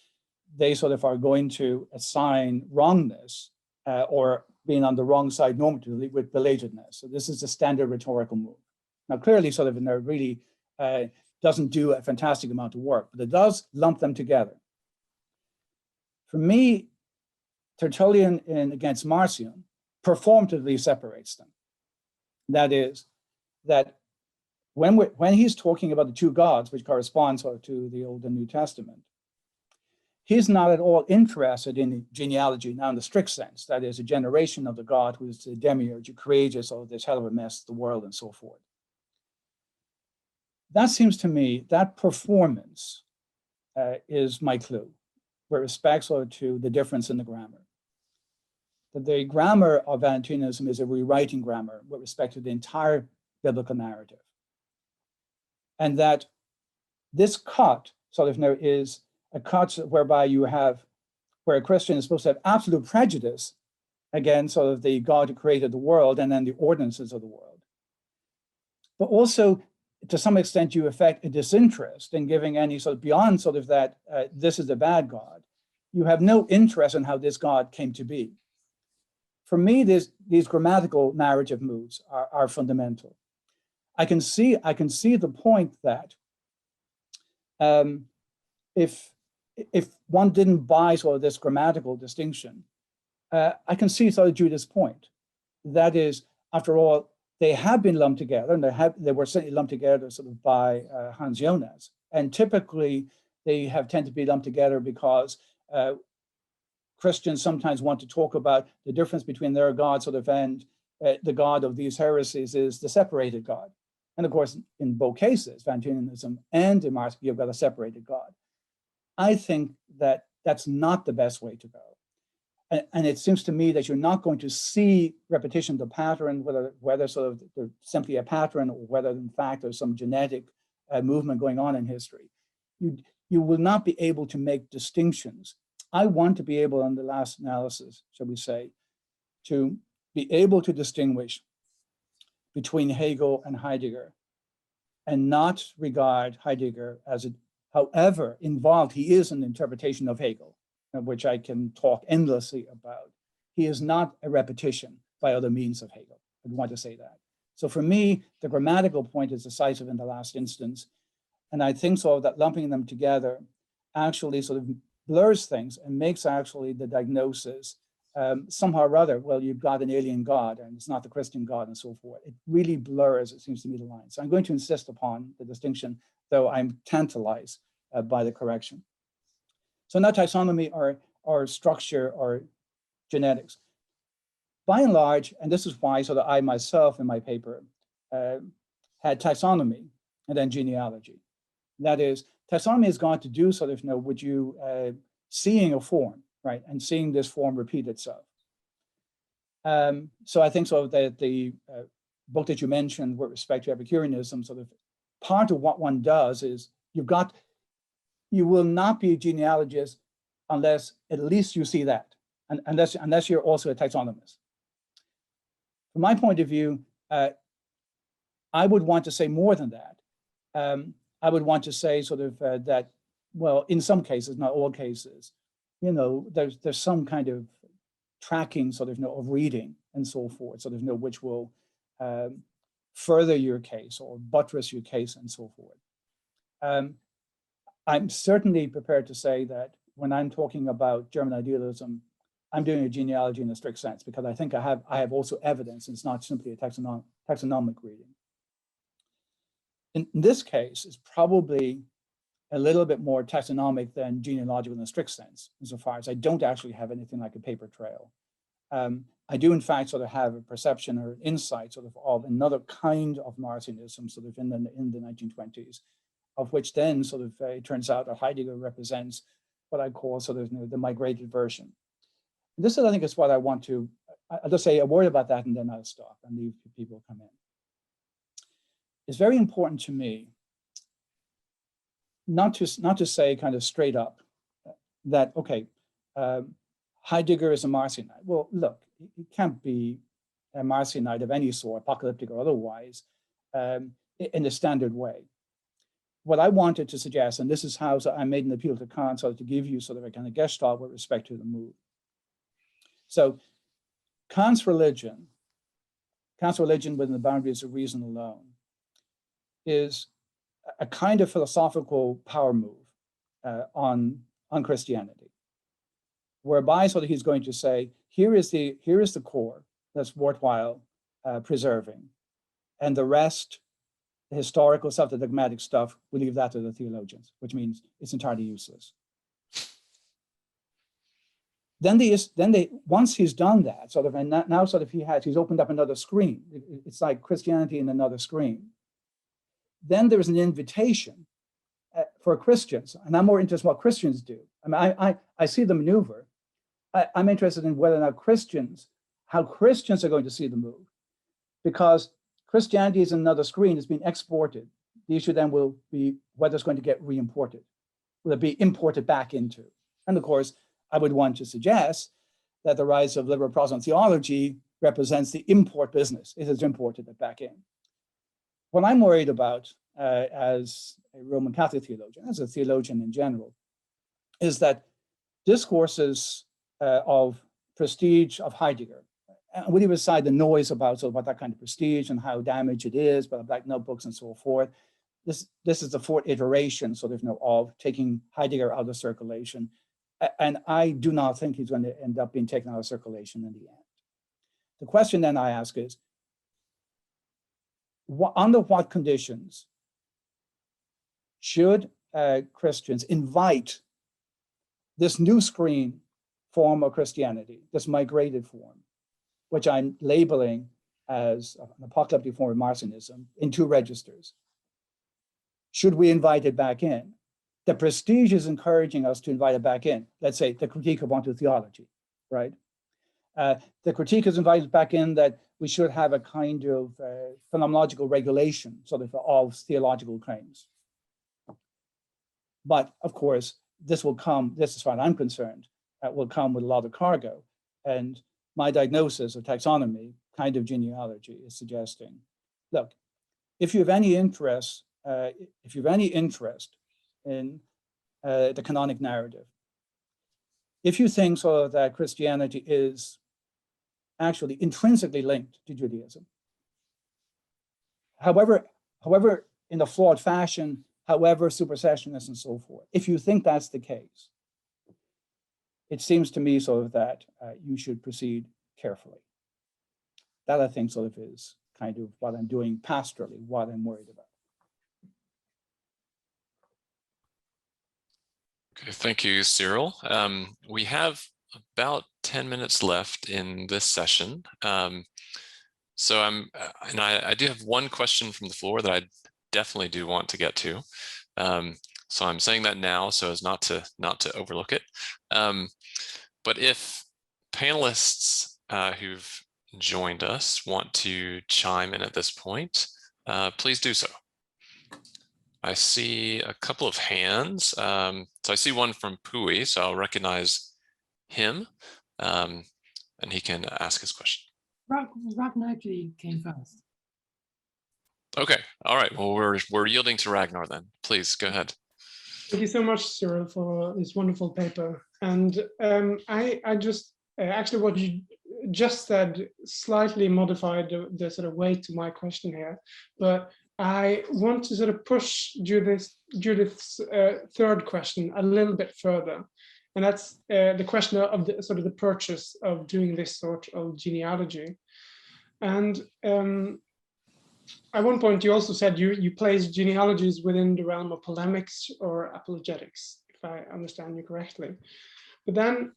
they sort of are going to assign wrongness or being on the wrong side normatively with belatedness. So this is a standard rhetorical move. Now, clearly, sort of, it really doesn't do a fantastic amount of work, but it does lump them together. For me, Tertullian against Marcion performatively separates them. That is, that when he's talking about the two gods, which corresponds sort of to the Old and New Testament, he's not at all interested in genealogy now in the strict sense. That is, a generation of the God who is the demiurge, who created all this hell of a mess, the world, and so forth. That seems to me, that performance is my clue with respect sort of to the difference in the grammar. That the grammar of Valentinianism is a rewriting grammar with respect to the entire biblical narrative. And that this cut sort of is a cut whereby where a Christian is supposed to have absolute prejudice against sort of the God who created the world and then the ordinances of the world. But also, to some extent, you affect a disinterest in giving any sort of beyond sort of that this is a bad God. You have no interest in how this God came to be. For me, these grammatical narrative moves are fundamental. I can see the point that if one didn't buy sort of this grammatical distinction, I can see sort of Judith's point. That is, after all, they have been lumped together, and they were certainly lumped together sort of by Hans Jonas. And typically, they have tended to be lumped together because Christians sometimes want to talk about the difference between their God sort of and the God of these heresies is the separated God. And of course, in both cases, Valentinianism and in Marcion, you've got a separated God. I think that that's not the best way to go. And it seems to me that you're not going to see repetition of the pattern, whether sort of they're simply a pattern or whether in fact there's some genetic movement going on in history. You will not be able to make distinctions. I want to be able, on the last analysis, shall we say, to be able to distinguish between Hegel and Heidegger and not regard Heidegger as however involved he is in the interpretation of Hegel, which I can talk endlessly about. He is not a repetition by other means of Hegel. I want to say that. So for me, the grammatical point is decisive in the last instance. And I think so that lumping them together actually sort of blurs things and makes actually the diagnosis somehow or other, well, you've got an alien God and it's not the Christian God and so forth. It really blurs, it seems to me, the line. So I'm going to insist upon the distinction, though I'm tantalized by the correction. So not taxonomy or structure or genetics. By and large, and this is why sort of I myself in my paper had taxonomy and then genealogy. That is, taxonomy is going to do sort of, with you seeing a form, right, and seeing this form repeat itself. So I think so that the book that you mentioned with respect to Epicureanism, sort of part of what one does is you will not be a genealogist unless at least you see that, and unless you're also a taxonomist. From my point of view, I would want to say more than that. I would want to say sort of that, well, in some cases, not all cases, there's some kind of tracking sort of, of reading and so forth, sort of, which will further your case or buttress your case and so forth. I'm certainly prepared to say that when I'm talking about German idealism, I'm doing a genealogy in a strict sense, because I think I have also evidence. It's not simply a taxonomic reading. In this case, it's probably a little bit more taxonomic than genealogical in a strict sense, insofar as I don't actually have anything like a paper trail. I do, in fact, sort of have a perception or insight sort of another kind of Marcionism sort of in the 1920s, of which then sort of it turns out that Heidegger represents what I call sort of the migrated version. And this is, I think, is what I want to, I'll just say a word about that and then I'll stop and leave people come in. It's very important to me not to say kind of straight up that, okay, Heidegger is a Marcionite. Well, look, he can't be a Marcionite of any sort, apocalyptic or otherwise, in a standard way. What I wanted to suggest, and this is how I made an appeal to Kant, so to give you sort of a kind of gestalt with respect to the move. So Kant's religion within the boundaries of reason alone, is a kind of philosophical power move on Christianity, whereby sort of he's going to say, here is the core that's worthwhile preserving, and the rest, the historical stuff, the dogmatic stuff, we leave that to the theologians, which means it's entirely useless. Then once he's done that, sort of, and now sort of he's opened up another screen. It's like Christianity in another screen. Then there's an invitation for Christians, and I'm more interested in what Christians do. I mean, I see the maneuver. I'm interested in whether or not how Christians are going to see the move, because Christianity is another screen. It's been exported. The issue then will be whether it's going to get re-imported. Will it be imported back into? And of course, I would want to suggest that the rise of liberal Protestant theology represents the import business. It has imported it back in. What I'm worried about as a Roman Catholic theologian, as a theologian in general, is that discourses of prestige of Heidegger, and we leave aside the noise about that kind of prestige and how damaged it is by the Black Notebooks and so forth. This is the fourth iteration sort of, of taking Heidegger out of circulation. And I do not think he's going to end up being taken out of circulation in the end. The question then I ask is, under what conditions should Christians invite this new screen form of Christianity, this migrated form, which I'm labeling as an apocalyptic form of Marcionism, in two registers? Should we invite it back in? The prestige is encouraging us to invite it back in. Let's say the critique of onto theology, right? The critique is invited back in that we should have a kind of phenomenological regulation sort of theological claims. But of course, this will come, this is what I'm concerned, will come with a lot of cargo. And my diagnosis of taxonomy, kind of genealogy, is suggesting, look, if you have any interest, in the canonic narrative, if you think so that Christianity is actually intrinsically linked to Judaism, however in a flawed fashion, however supersessionist and so forth, if you think that's the case, it seems to me sort of that you should proceed carefully. That, I think, sort of is kind of what I'm doing pastorally, what I'm worried about. Okay, thank you, Cyril. We have about 10 minutes left in this session. So and I do have one question from the floor that I definitely do want to get to. So I'm saying that now so as not to overlook it. But if panelists who've joined us want to chime in at this point, please do so. I see a couple of hands. So I see one from Pui, so I'll recognize him, and he can ask his question. Ragnar actually came first. Okay, all right. Well, we're yielding to Ragnar then. Please go ahead. Thank you so much, Cyril, for this wonderful paper. And I just actually what you just said slightly modified the sort of way to my question here, but I want to sort of push Judith's third question a little bit further. And that's the question of the sort of the purchase of doing this sort of genealogy. And at one point you also said you place genealogies within the realm of polemics or apologetics, if I understand you correctly. But then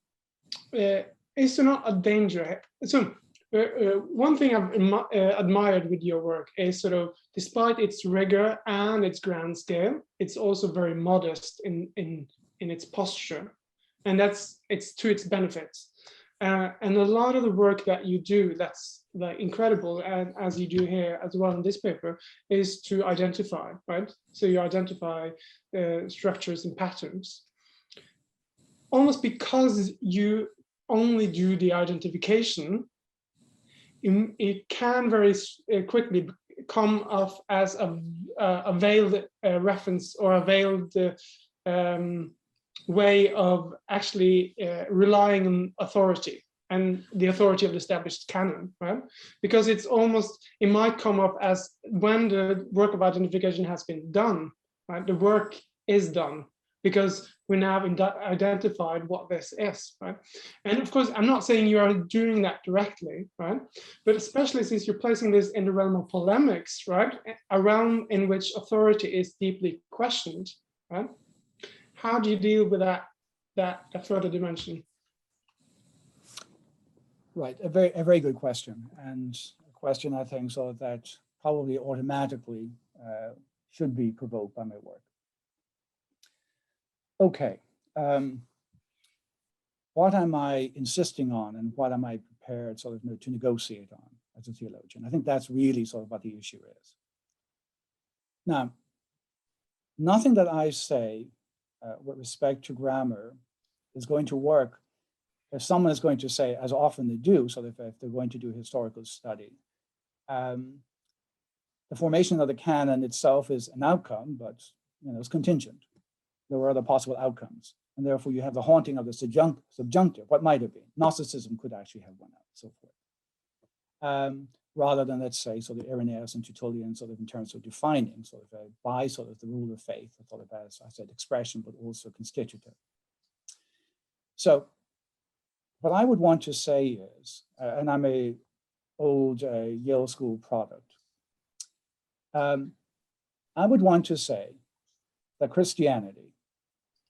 is there not a danger? So one thing I've admired with your work is sort of, despite its rigor and its grand scale, it's also very modest in its posture. And it's to its benefits. And a lot of the work that you do that's like incredible, and as you do here as well in this paper, is to identify, right? So you identify structures and patterns. Almost because you only do the identification, it can very quickly come off as a veiled reference or a veiled way of actually relying on authority and the authority of the established canon, right? Because it's almost, it might come up as when the work of identification has been done, right? The work is done because we now have identified what this is, right? And of course, I'm not saying you are doing that directly, right? But especially since you're placing this in the realm of polemics, right? A realm in which authority is deeply questioned, right? How do you deal with that further dimension? Right, a very good question, and a question I think so that probably automatically should be provoked by my work. Okay, what am I insisting on, and what am I prepared sort of to negotiate on as a theologian? I think that's really sort of what the issue is. Now, nothing that I say with respect to grammar is going to work if someone is going to say, as often they do, so if they're going to do historical study. The formation of the canon itself is an outcome, but it's contingent. There were other possible outcomes. And therefore you have the haunting of the subjunctive, what might have been. Gnosticism could actually have won out, so forth. Rather than, let's say, so the Irenaeus and Tertullian sort of in terms of defining sort of by sort of the rule of faith, sort of as I said, expression, but also constitutive. So what I would want to say is, and I'm a old Yale School product, I would want to say that Christianity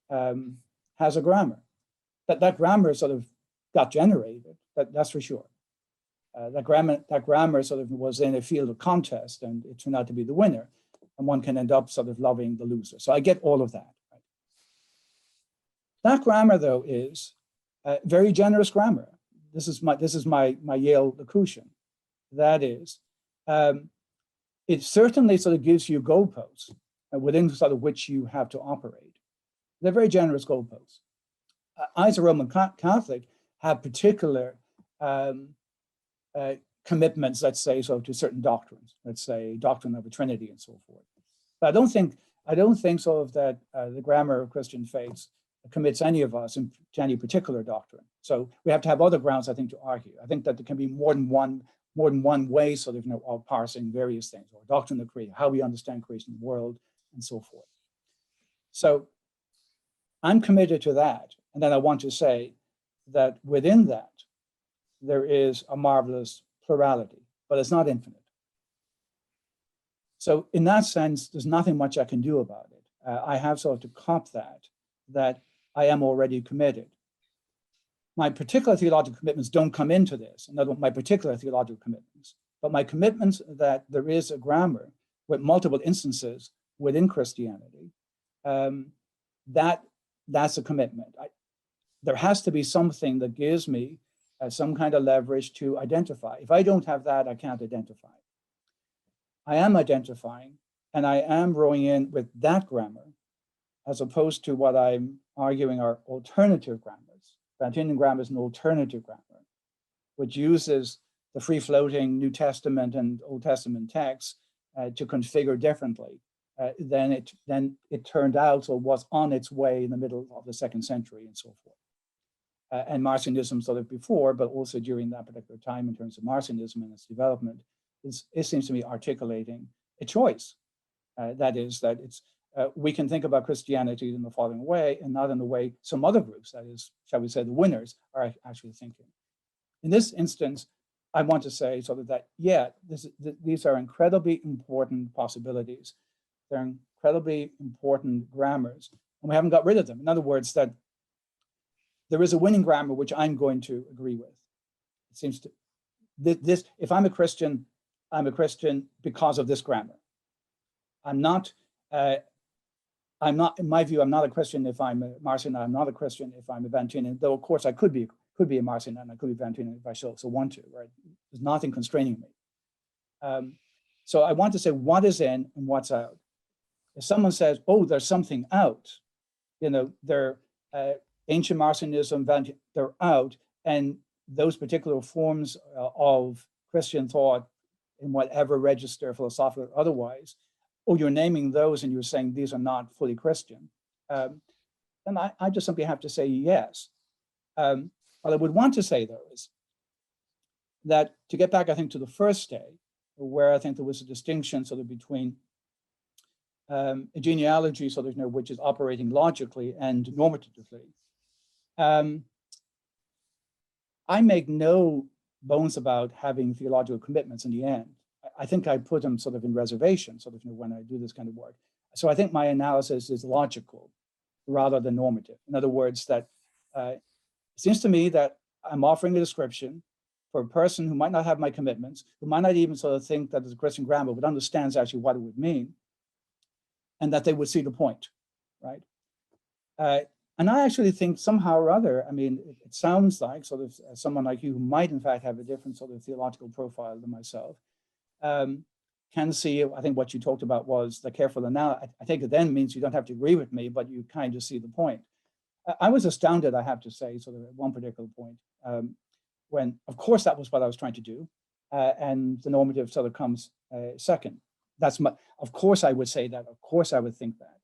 has a grammar, that grammar sort of got generated, that's for sure. That grammar sort of was in a field of contest and it turned out to be the winner, and one can end up sort of loving the loser. So I get all of that. Right? That grammar, though, is very generous grammar. This is my Yale locution. That is, it certainly sort of gives you goalposts within sort of which you have to operate. They're very generous goalposts. I, as a Roman Catholic, have particular commitments, let's say, so to certain doctrines. Let's say doctrine of the Trinity and so forth. But I don't think so that the grammar of Christian faith commits any of us to any particular doctrine. So we have to have other grounds, I think, to argue. I think that there can be more than one way sort of, of parsing various things, or doctrine of creation, how we understand creation of the world, and so forth. So I'm committed to that. And then I want to say that within that, there is a marvelous plurality, but it's not infinite. So in that sense, there's nothing much I can do about it. I have sort of to cop that I am already committed. My particular theological commitments don't come into this. In other words, my particular theological commitments But my commitment that there is a grammar with multiple instances within Christianity, that's a commitment. There has to be something that gives me some kind of leverage to identify. If I don't have that, I can't identify. I am identifying, and I am rowing in with that grammar, as opposed to what I'm arguing are alternative grammars. Van grammar is an alternative grammar, which uses the free-floating New Testament and Old Testament texts to configure differently than it turned out or was on its way in the middle of the 2nd century and so forth. And Marcionism sort of before, but also during that particular time in terms of Marcionism and its development, it seems to be articulating a choice. That is, that it's we can think about Christianity in the following way and not in the way some other groups, that is, shall we say, the winners, are actually thinking. In this instance, I want to say sort of that, yeah, these are incredibly important possibilities. They're incredibly important grammars, and we haven't got rid of them. In other words, that there is a winning grammar which I'm going to agree with. It seems to this. If I'm a Christian because of this grammar. I'm not, in my view, I'm not a Christian if I'm a Marcionist. I'm not a Christian if I'm a Vantinian, though of course I could be a Marcionist and I could be Vantinian if I so want to, right? There's nothing constraining me. So I want to say what is in and what's out. If someone says, oh, there's something out, they're ancient Marcionism, they're out, and those particular forms of Christian thought in whatever register, philosophical or otherwise, or you're naming those and you're saying these are not fully Christian, then I just simply have to say yes. What I would want to say, though, is that to get back, I think, to the first day, where I think there was a distinction sort of between a genealogy, sort of, which is operating logically and normatively. I make no bones about having theological commitments in the end. I think I put them sort of in reservation, sort of, when I do this kind of work. So I think my analysis is logical rather than normative. In other words, that it seems to me that I'm offering a description for a person who might not have my commitments, who might not even sort of think that it's a Christian grammar, but understands actually what it would mean, and that they would see the point, right? And I actually think somehow or other, I mean, it sounds like sort of someone like you who might in fact have a different sort of theological profile than myself, can see, I think what you talked about was the careful analysis. I think it then means you don't have to agree with me, but you kind of see the point. I was astounded, I have to say, sort of at one particular point, when, of course, that was what I was trying to do, and the normative sort of comes second. That's my, of course I would say that, of course I would think that.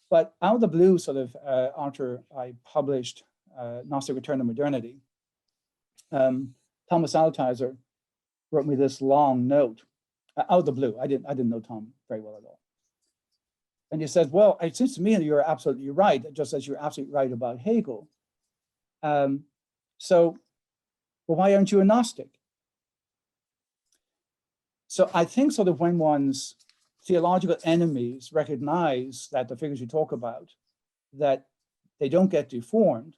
But out of the blue, sort of after I published Gnostic Return to Modernity, Thomas Altizer wrote me this long note out of the blue. I didn't know Tom very well at all. And he said, well, it seems to me that you're absolutely right, just as you're absolutely right about Hegel. So, well, why aren't you a Gnostic? So I think sort of when one's theological enemies recognize that the figures you talk about, that they don't get deformed,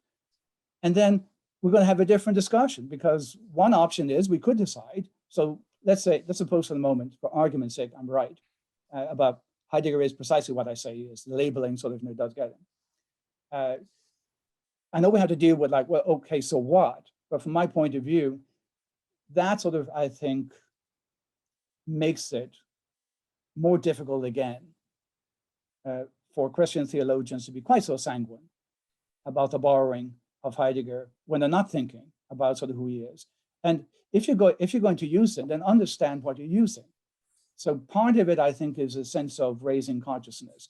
and then we're going to have a different discussion, because one option is we could decide. So let's suppose for the moment, for argument's sake, I'm right about Heidegger is precisely what I say is. The labeling sort of does get it. I know we have to deal with like, well, okay, so what? But from my point of view, that sort of, I think, makes it more difficult again for Christian theologians to be quite so sanguine about the borrowing of Heidegger when they're not thinking about sort of who he is. And if you're going to use it, then understand what you're using. So part of it, I think, is a sense of raising consciousness.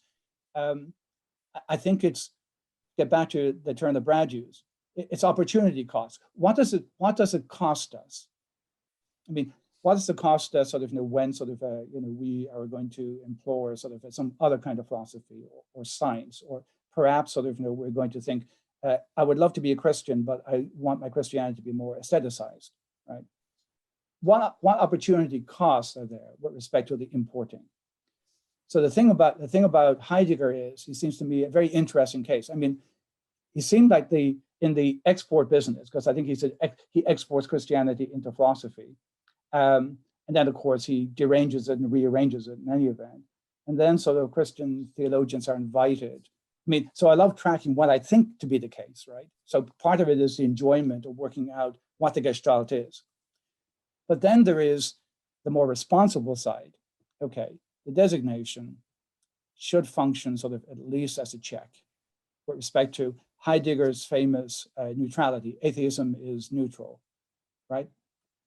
I think it's, get back to the term that Brad used, it's opportunity cost. What does it cost us? I mean, what does it cost us sort of, when sort of, we are going to employ sort of some other kind of philosophy or science, or perhaps sort of, we're going to think, I would love to be a Christian, but I want my Christianity to be more aestheticized, right? What opportunity costs are there with respect to the importing? So the thing about Heidegger is, he seems to me a very interesting case. I mean, he seemed like in the export business, because I think he exports Christianity into philosophy. And then, of course, he deranges it and rearranges it in any event. And then sort of Christian theologians are invited. I mean, so I love tracking what I think to be the case, right? So part of it is the enjoyment of working out what the Gestalt is. But then there is the more responsible side. Okay, the designation should function sort of at least as a check with respect to Heidegger's famous neutrality. Atheism is neutral, right?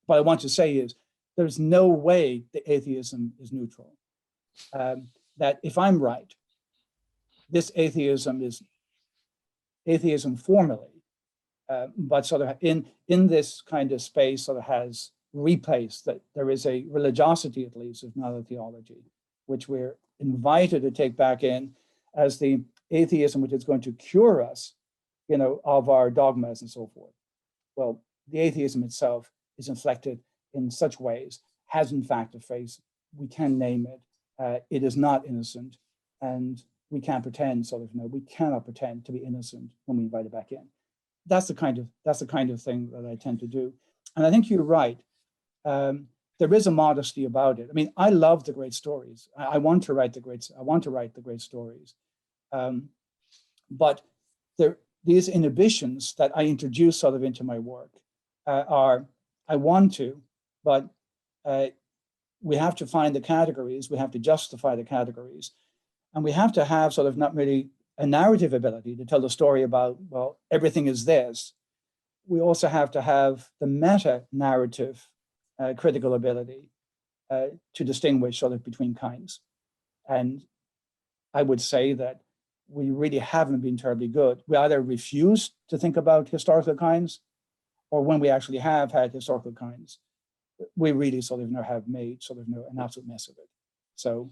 What I want to say is there's no way the atheism is neutral. That if I'm right, this atheism is atheism formally, but sort of in this kind of space sort of has replaced that there is a religiosity, at least, if not a theology, which we're invited to take back in as the atheism which is going to cure us, you know, of our dogmas and so forth. Well, the atheism itself is inflected in such ways, has in fact a face, we can name it, it is not innocent, and we can't pretend sort of, you know, we cannot pretend to be innocent when we invite it back in. That's the kind of thing that I tend to do. And I think you're right. There is a modesty about it. I mean, I love the great stories. I want to write the great stories. But these inhibitions that I introduce sort of into my work are, I want to, but we have to find the categories, we have to justify the categories, and we have to have sort of not really a narrative ability to tell the story about, well, everything is this. We also have to have the meta-narrative critical ability to distinguish sort of between kinds. And I would say that we really haven't been terribly good. We either refuse to think about historical kinds, or when we actually have had historical kinds, we really sort of have made sort of an absolute mess of it. So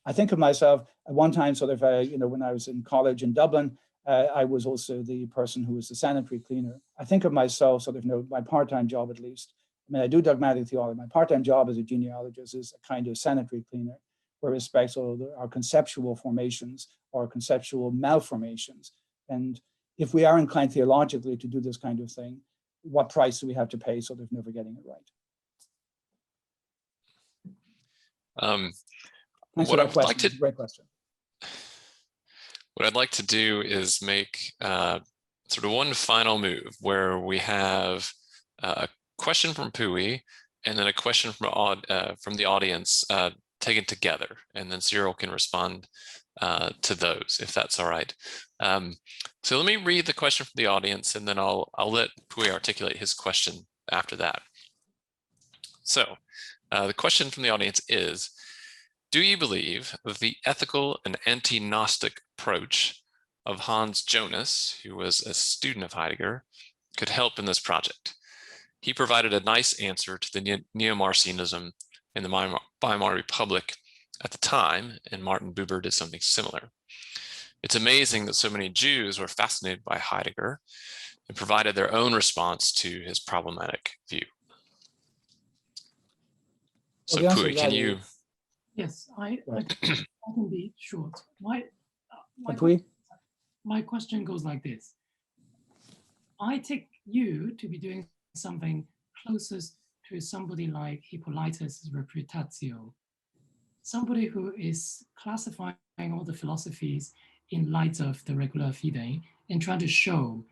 I think of myself at one time sort of, when I was in college in Dublin, I was also the person who was the sanitary cleaner. I think of myself sort of, my part-time job at least. I mean, I do dogmatic theology. My part-time job as a genealogist is a kind of sanitary cleaner, where respects all our conceptual formations or conceptual malformations. And if we are inclined theologically to do this kind of thing, what price do we have to pay sort of never getting it right? Thanks for that question. It's a great question. What I'd like to do is make sort of one final move where we have a question from Pui and then a question from the audience taken together, and then Cyril can respond to those, if that's all right. So let me read the question from the audience, and then I'll let Pui articulate his question after that. So the question from the audience is, do you believe that the ethical and anti-Gnostic approach of Hans Jonas, who was a student of Heidegger, could help in this project? He provided a nice answer to the neo-Marcionism in the Weimar Republic at the time, and Martin Buber did something similar. It's amazing that so many Jews were fascinated by Heidegger and provided their own response to his problematic view. So well, Pui, can you? Yes, I can be short. My question goes like this. I take you to be doing something closest to somebody like Hippolytus' Reputatio, somebody who is classifying all the philosophies in light of the regula fide and trying to show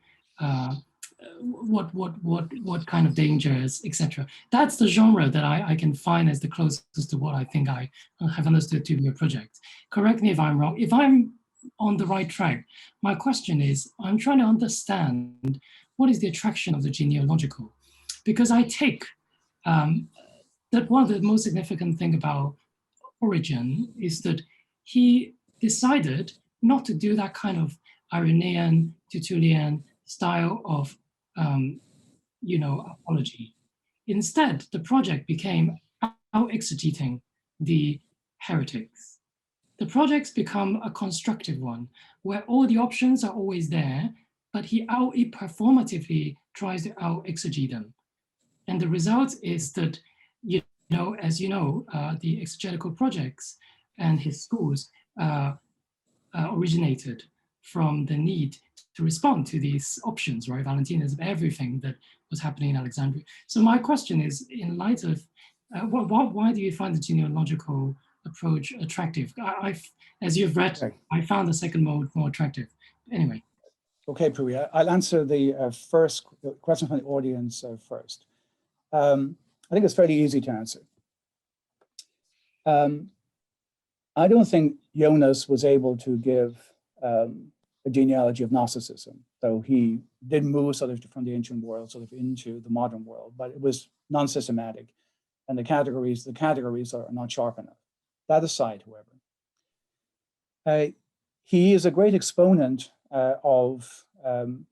what kind of dangers, etc. That's the genre that I can find as the closest to what I think I have understood to be a project. Correct me if I'm wrong. If I'm on the right track, my question is, I'm trying to understand what is the attraction of the genealogical, because I take that one of the most significant thing about Origen is that he decided not to do that kind of Irenaean, Tertullian style of apology. Instead, the project became out-exegeting the heretics. The projects become a constructive one, where all the options are always there, but he performatively tries to out-exegete them. And the result is that, the exegetical projects and his schools originated from the need to respond to these options, right? Valentinus, everything that was happening in Alexandria. So my question is, in light of, why do you find the genealogical approach attractive? As you've read, Okay. I found the second mode more attractive. Anyway. Okay, Pui, I'll answer the first question from the audience first. I think it's fairly easy to answer. I don't think Jonas was able to give a genealogy of Gnosticism, though he did move sort of from the ancient world sort of into the modern world, but it was non-systematic, and the categories are not sharp enough. That aside, however, he is a great exponent of, on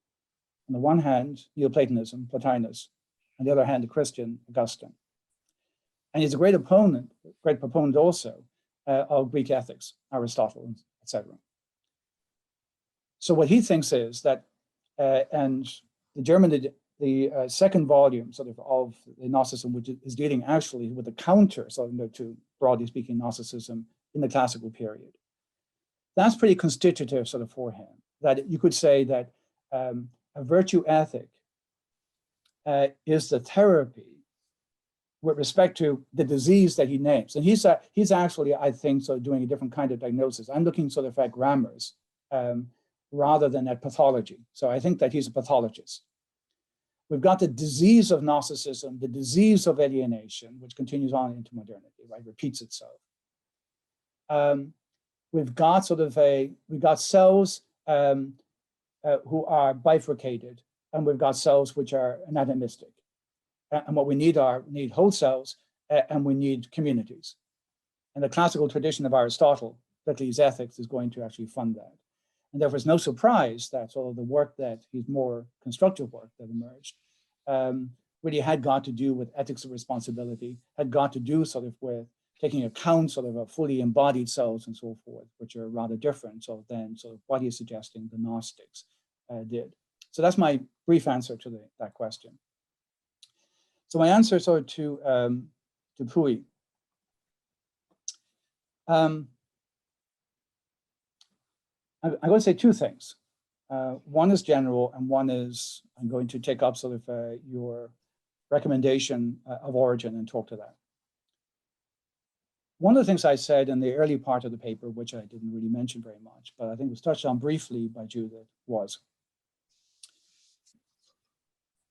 the one hand, Neoplatonism, Plotinus, on the other hand, the Christian Augustine. And he's a great proponent also of Greek ethics, Aristotle, etc. So what he thinks is that, and the second volume sort of the Gnosticism, which is dealing actually with the counter, so to broadly speaking, Gnosticism in the classical period. That's pretty constitutive sort of for him, that you could say that a virtue ethic is the therapy with respect to the disease that he names. And he's actually, I think, sort of doing a different kind of diagnosis. I'm looking sort of at grammars rather than at pathology. So I think that he's a pathologist. We've got the disease of Gnosticism, the disease of alienation, which continues on into modernity, right? Repeats itself. We've got cells who are bifurcated, and we've got cells which are anatomistic. And what we need whole cells, and we need communities. And the classical tradition of Aristotle, particularly his ethics, is going to actually fund that. And therefore, it's no surprise that all of the work that his more constructive work that emerged really had got to do with ethics of responsibility, had got to do sort of with taking account sort of a fully embodied cells and so forth, which are rather different than sort of what he's suggesting the Gnostics did. So that's my brief answer to that question. So my answer sort of to Pui. I'm going to say two things. One is general, and one is I'm going to take up sort of your recommendation of origin and talk to that. One of the things I said in the early part of the paper, which I didn't really mention very much, but I think was touched on briefly by Judith, was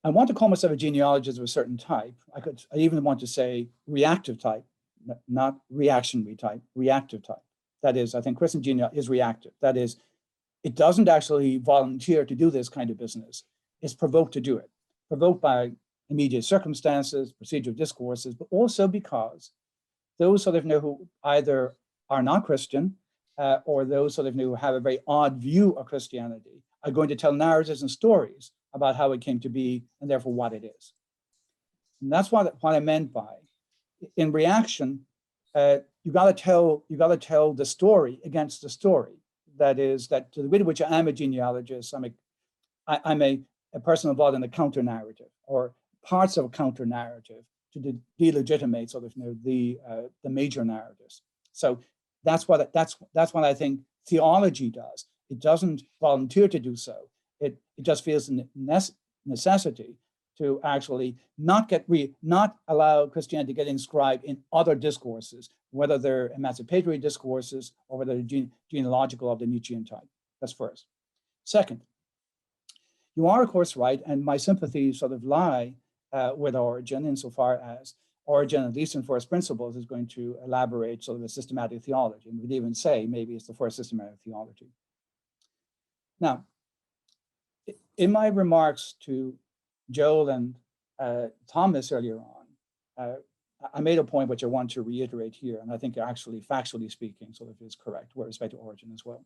I want to call myself a genealogist of a certain type. I even want to say reactive type, not reactionary type, reactive type. That is, I think Christian genealogy is reactive. That is, it doesn't actually volunteer to do this kind of business. It's provoked to do it, provoked by immediate circumstances, procedural discourses, but also because those sort of who either are not Christian or those sort of who have a very odd view of Christianity are going to tell narratives and stories about how it came to be and therefore what it is. And that's what I meant by, in reaction, you got to tell the story against the story. That is, that to the degree to which I'm a genealogist, I'm a person involved in the counter narrative or parts of a counter narrative to delegitimate sort of the major narratives. So that's what I think theology does. It doesn't volunteer to do so. It just feels a necessity to actually not allow Christianity to get inscribed in other discourses, whether they're emancipatory discourses or whether they're genealogical of the Nietzschean type. That's first. Second, you are of course right, and my sympathies sort of lie with Origen insofar as Origen, at least in first principles, is going to elaborate sort of a systematic theology. And we'd even say maybe it's the first systematic theology. Now, in my remarks to Joel and Thomas earlier on, I made a point which I want to reiterate here, and I think actually, factually speaking, sort of is correct with respect to Origen as well.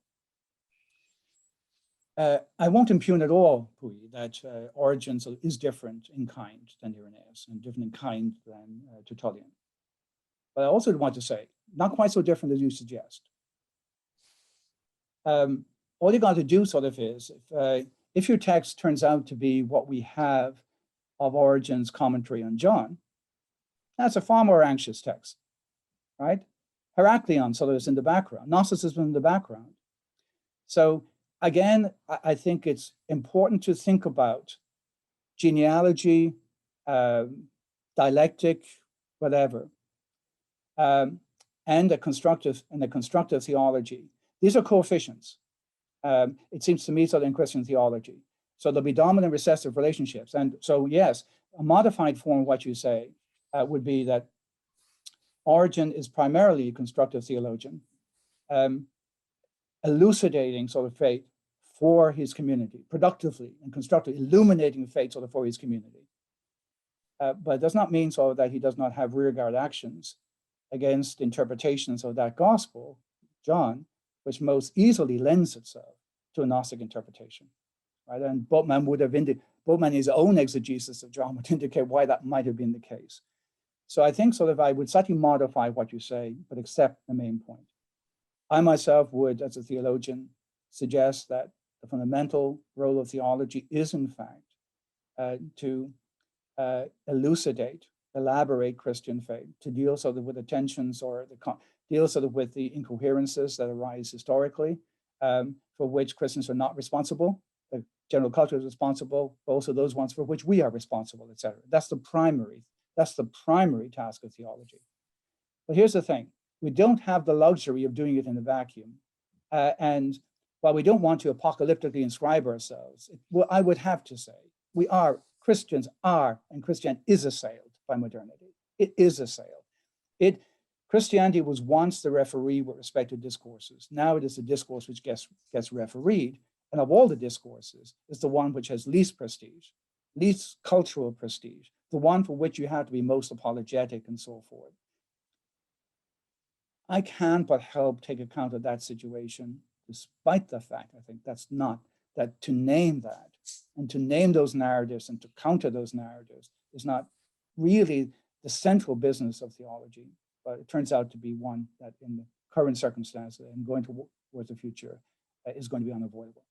I won't impugn at all, Pui, that Origen is different in kind than Irenaeus and different in kind than Tertullian. But I also want to say, not quite so different as you suggest. All you got to do sort of is, if your text turns out to be what we have of Origen's commentary on John, that's a far more anxious text, right? Heracleon sort of is in the background, Gnosticism in the background. So again, I think it's important to think about genealogy, dialectic, whatever, and a constructive theology. These are coefficients. It seems to me so in Christian theology. So there'll be dominant recessive relationships. And so, yes, a modified form of what you say would be that Origen is primarily a constructive theologian, elucidating sort of faith for his community, productively and constructively, illuminating faith sort of for his community. But it does not mean so that he does not have rearguard actions against interpretations of that gospel, John, which most easily lends itself to a Gnostic interpretation, right? And Bultmann would have Bultmann, his own exegesis of John would indicate why that might have been the case. So I think sort of I would slightly modify what you say, but accept the main point. I myself would, as a theologian, suggest that the fundamental role of theology is, in fact, to elucidate, elaborate Christian faith, to deal sort of with the tensions or deal sort of with the incoherences that arise historically, for which Christians are not responsible. The general culture is responsible, but also those ones for which we are responsible, etc. That's the primary task of theology. But here's the thing. We don't have the luxury of doing it in a vacuum. And while we don't want to apocalyptically inscribe ourselves, I would have to say, Christians are, and Christianity is assailed by modernity. It is assailed. Christianity was once the referee with respect to discourses. Now it is the discourse which gets refereed. And of all the discourses, is the one which has least prestige, least cultural prestige, the one for which you have to be most apologetic and so forth. I can't but help take account of that situation, despite the fact, I think that to name that and to name those narratives and to counter those narratives is not really the central business of theology, but it turns out to be one that in the current circumstances and going towards the future is going to be unavoidable.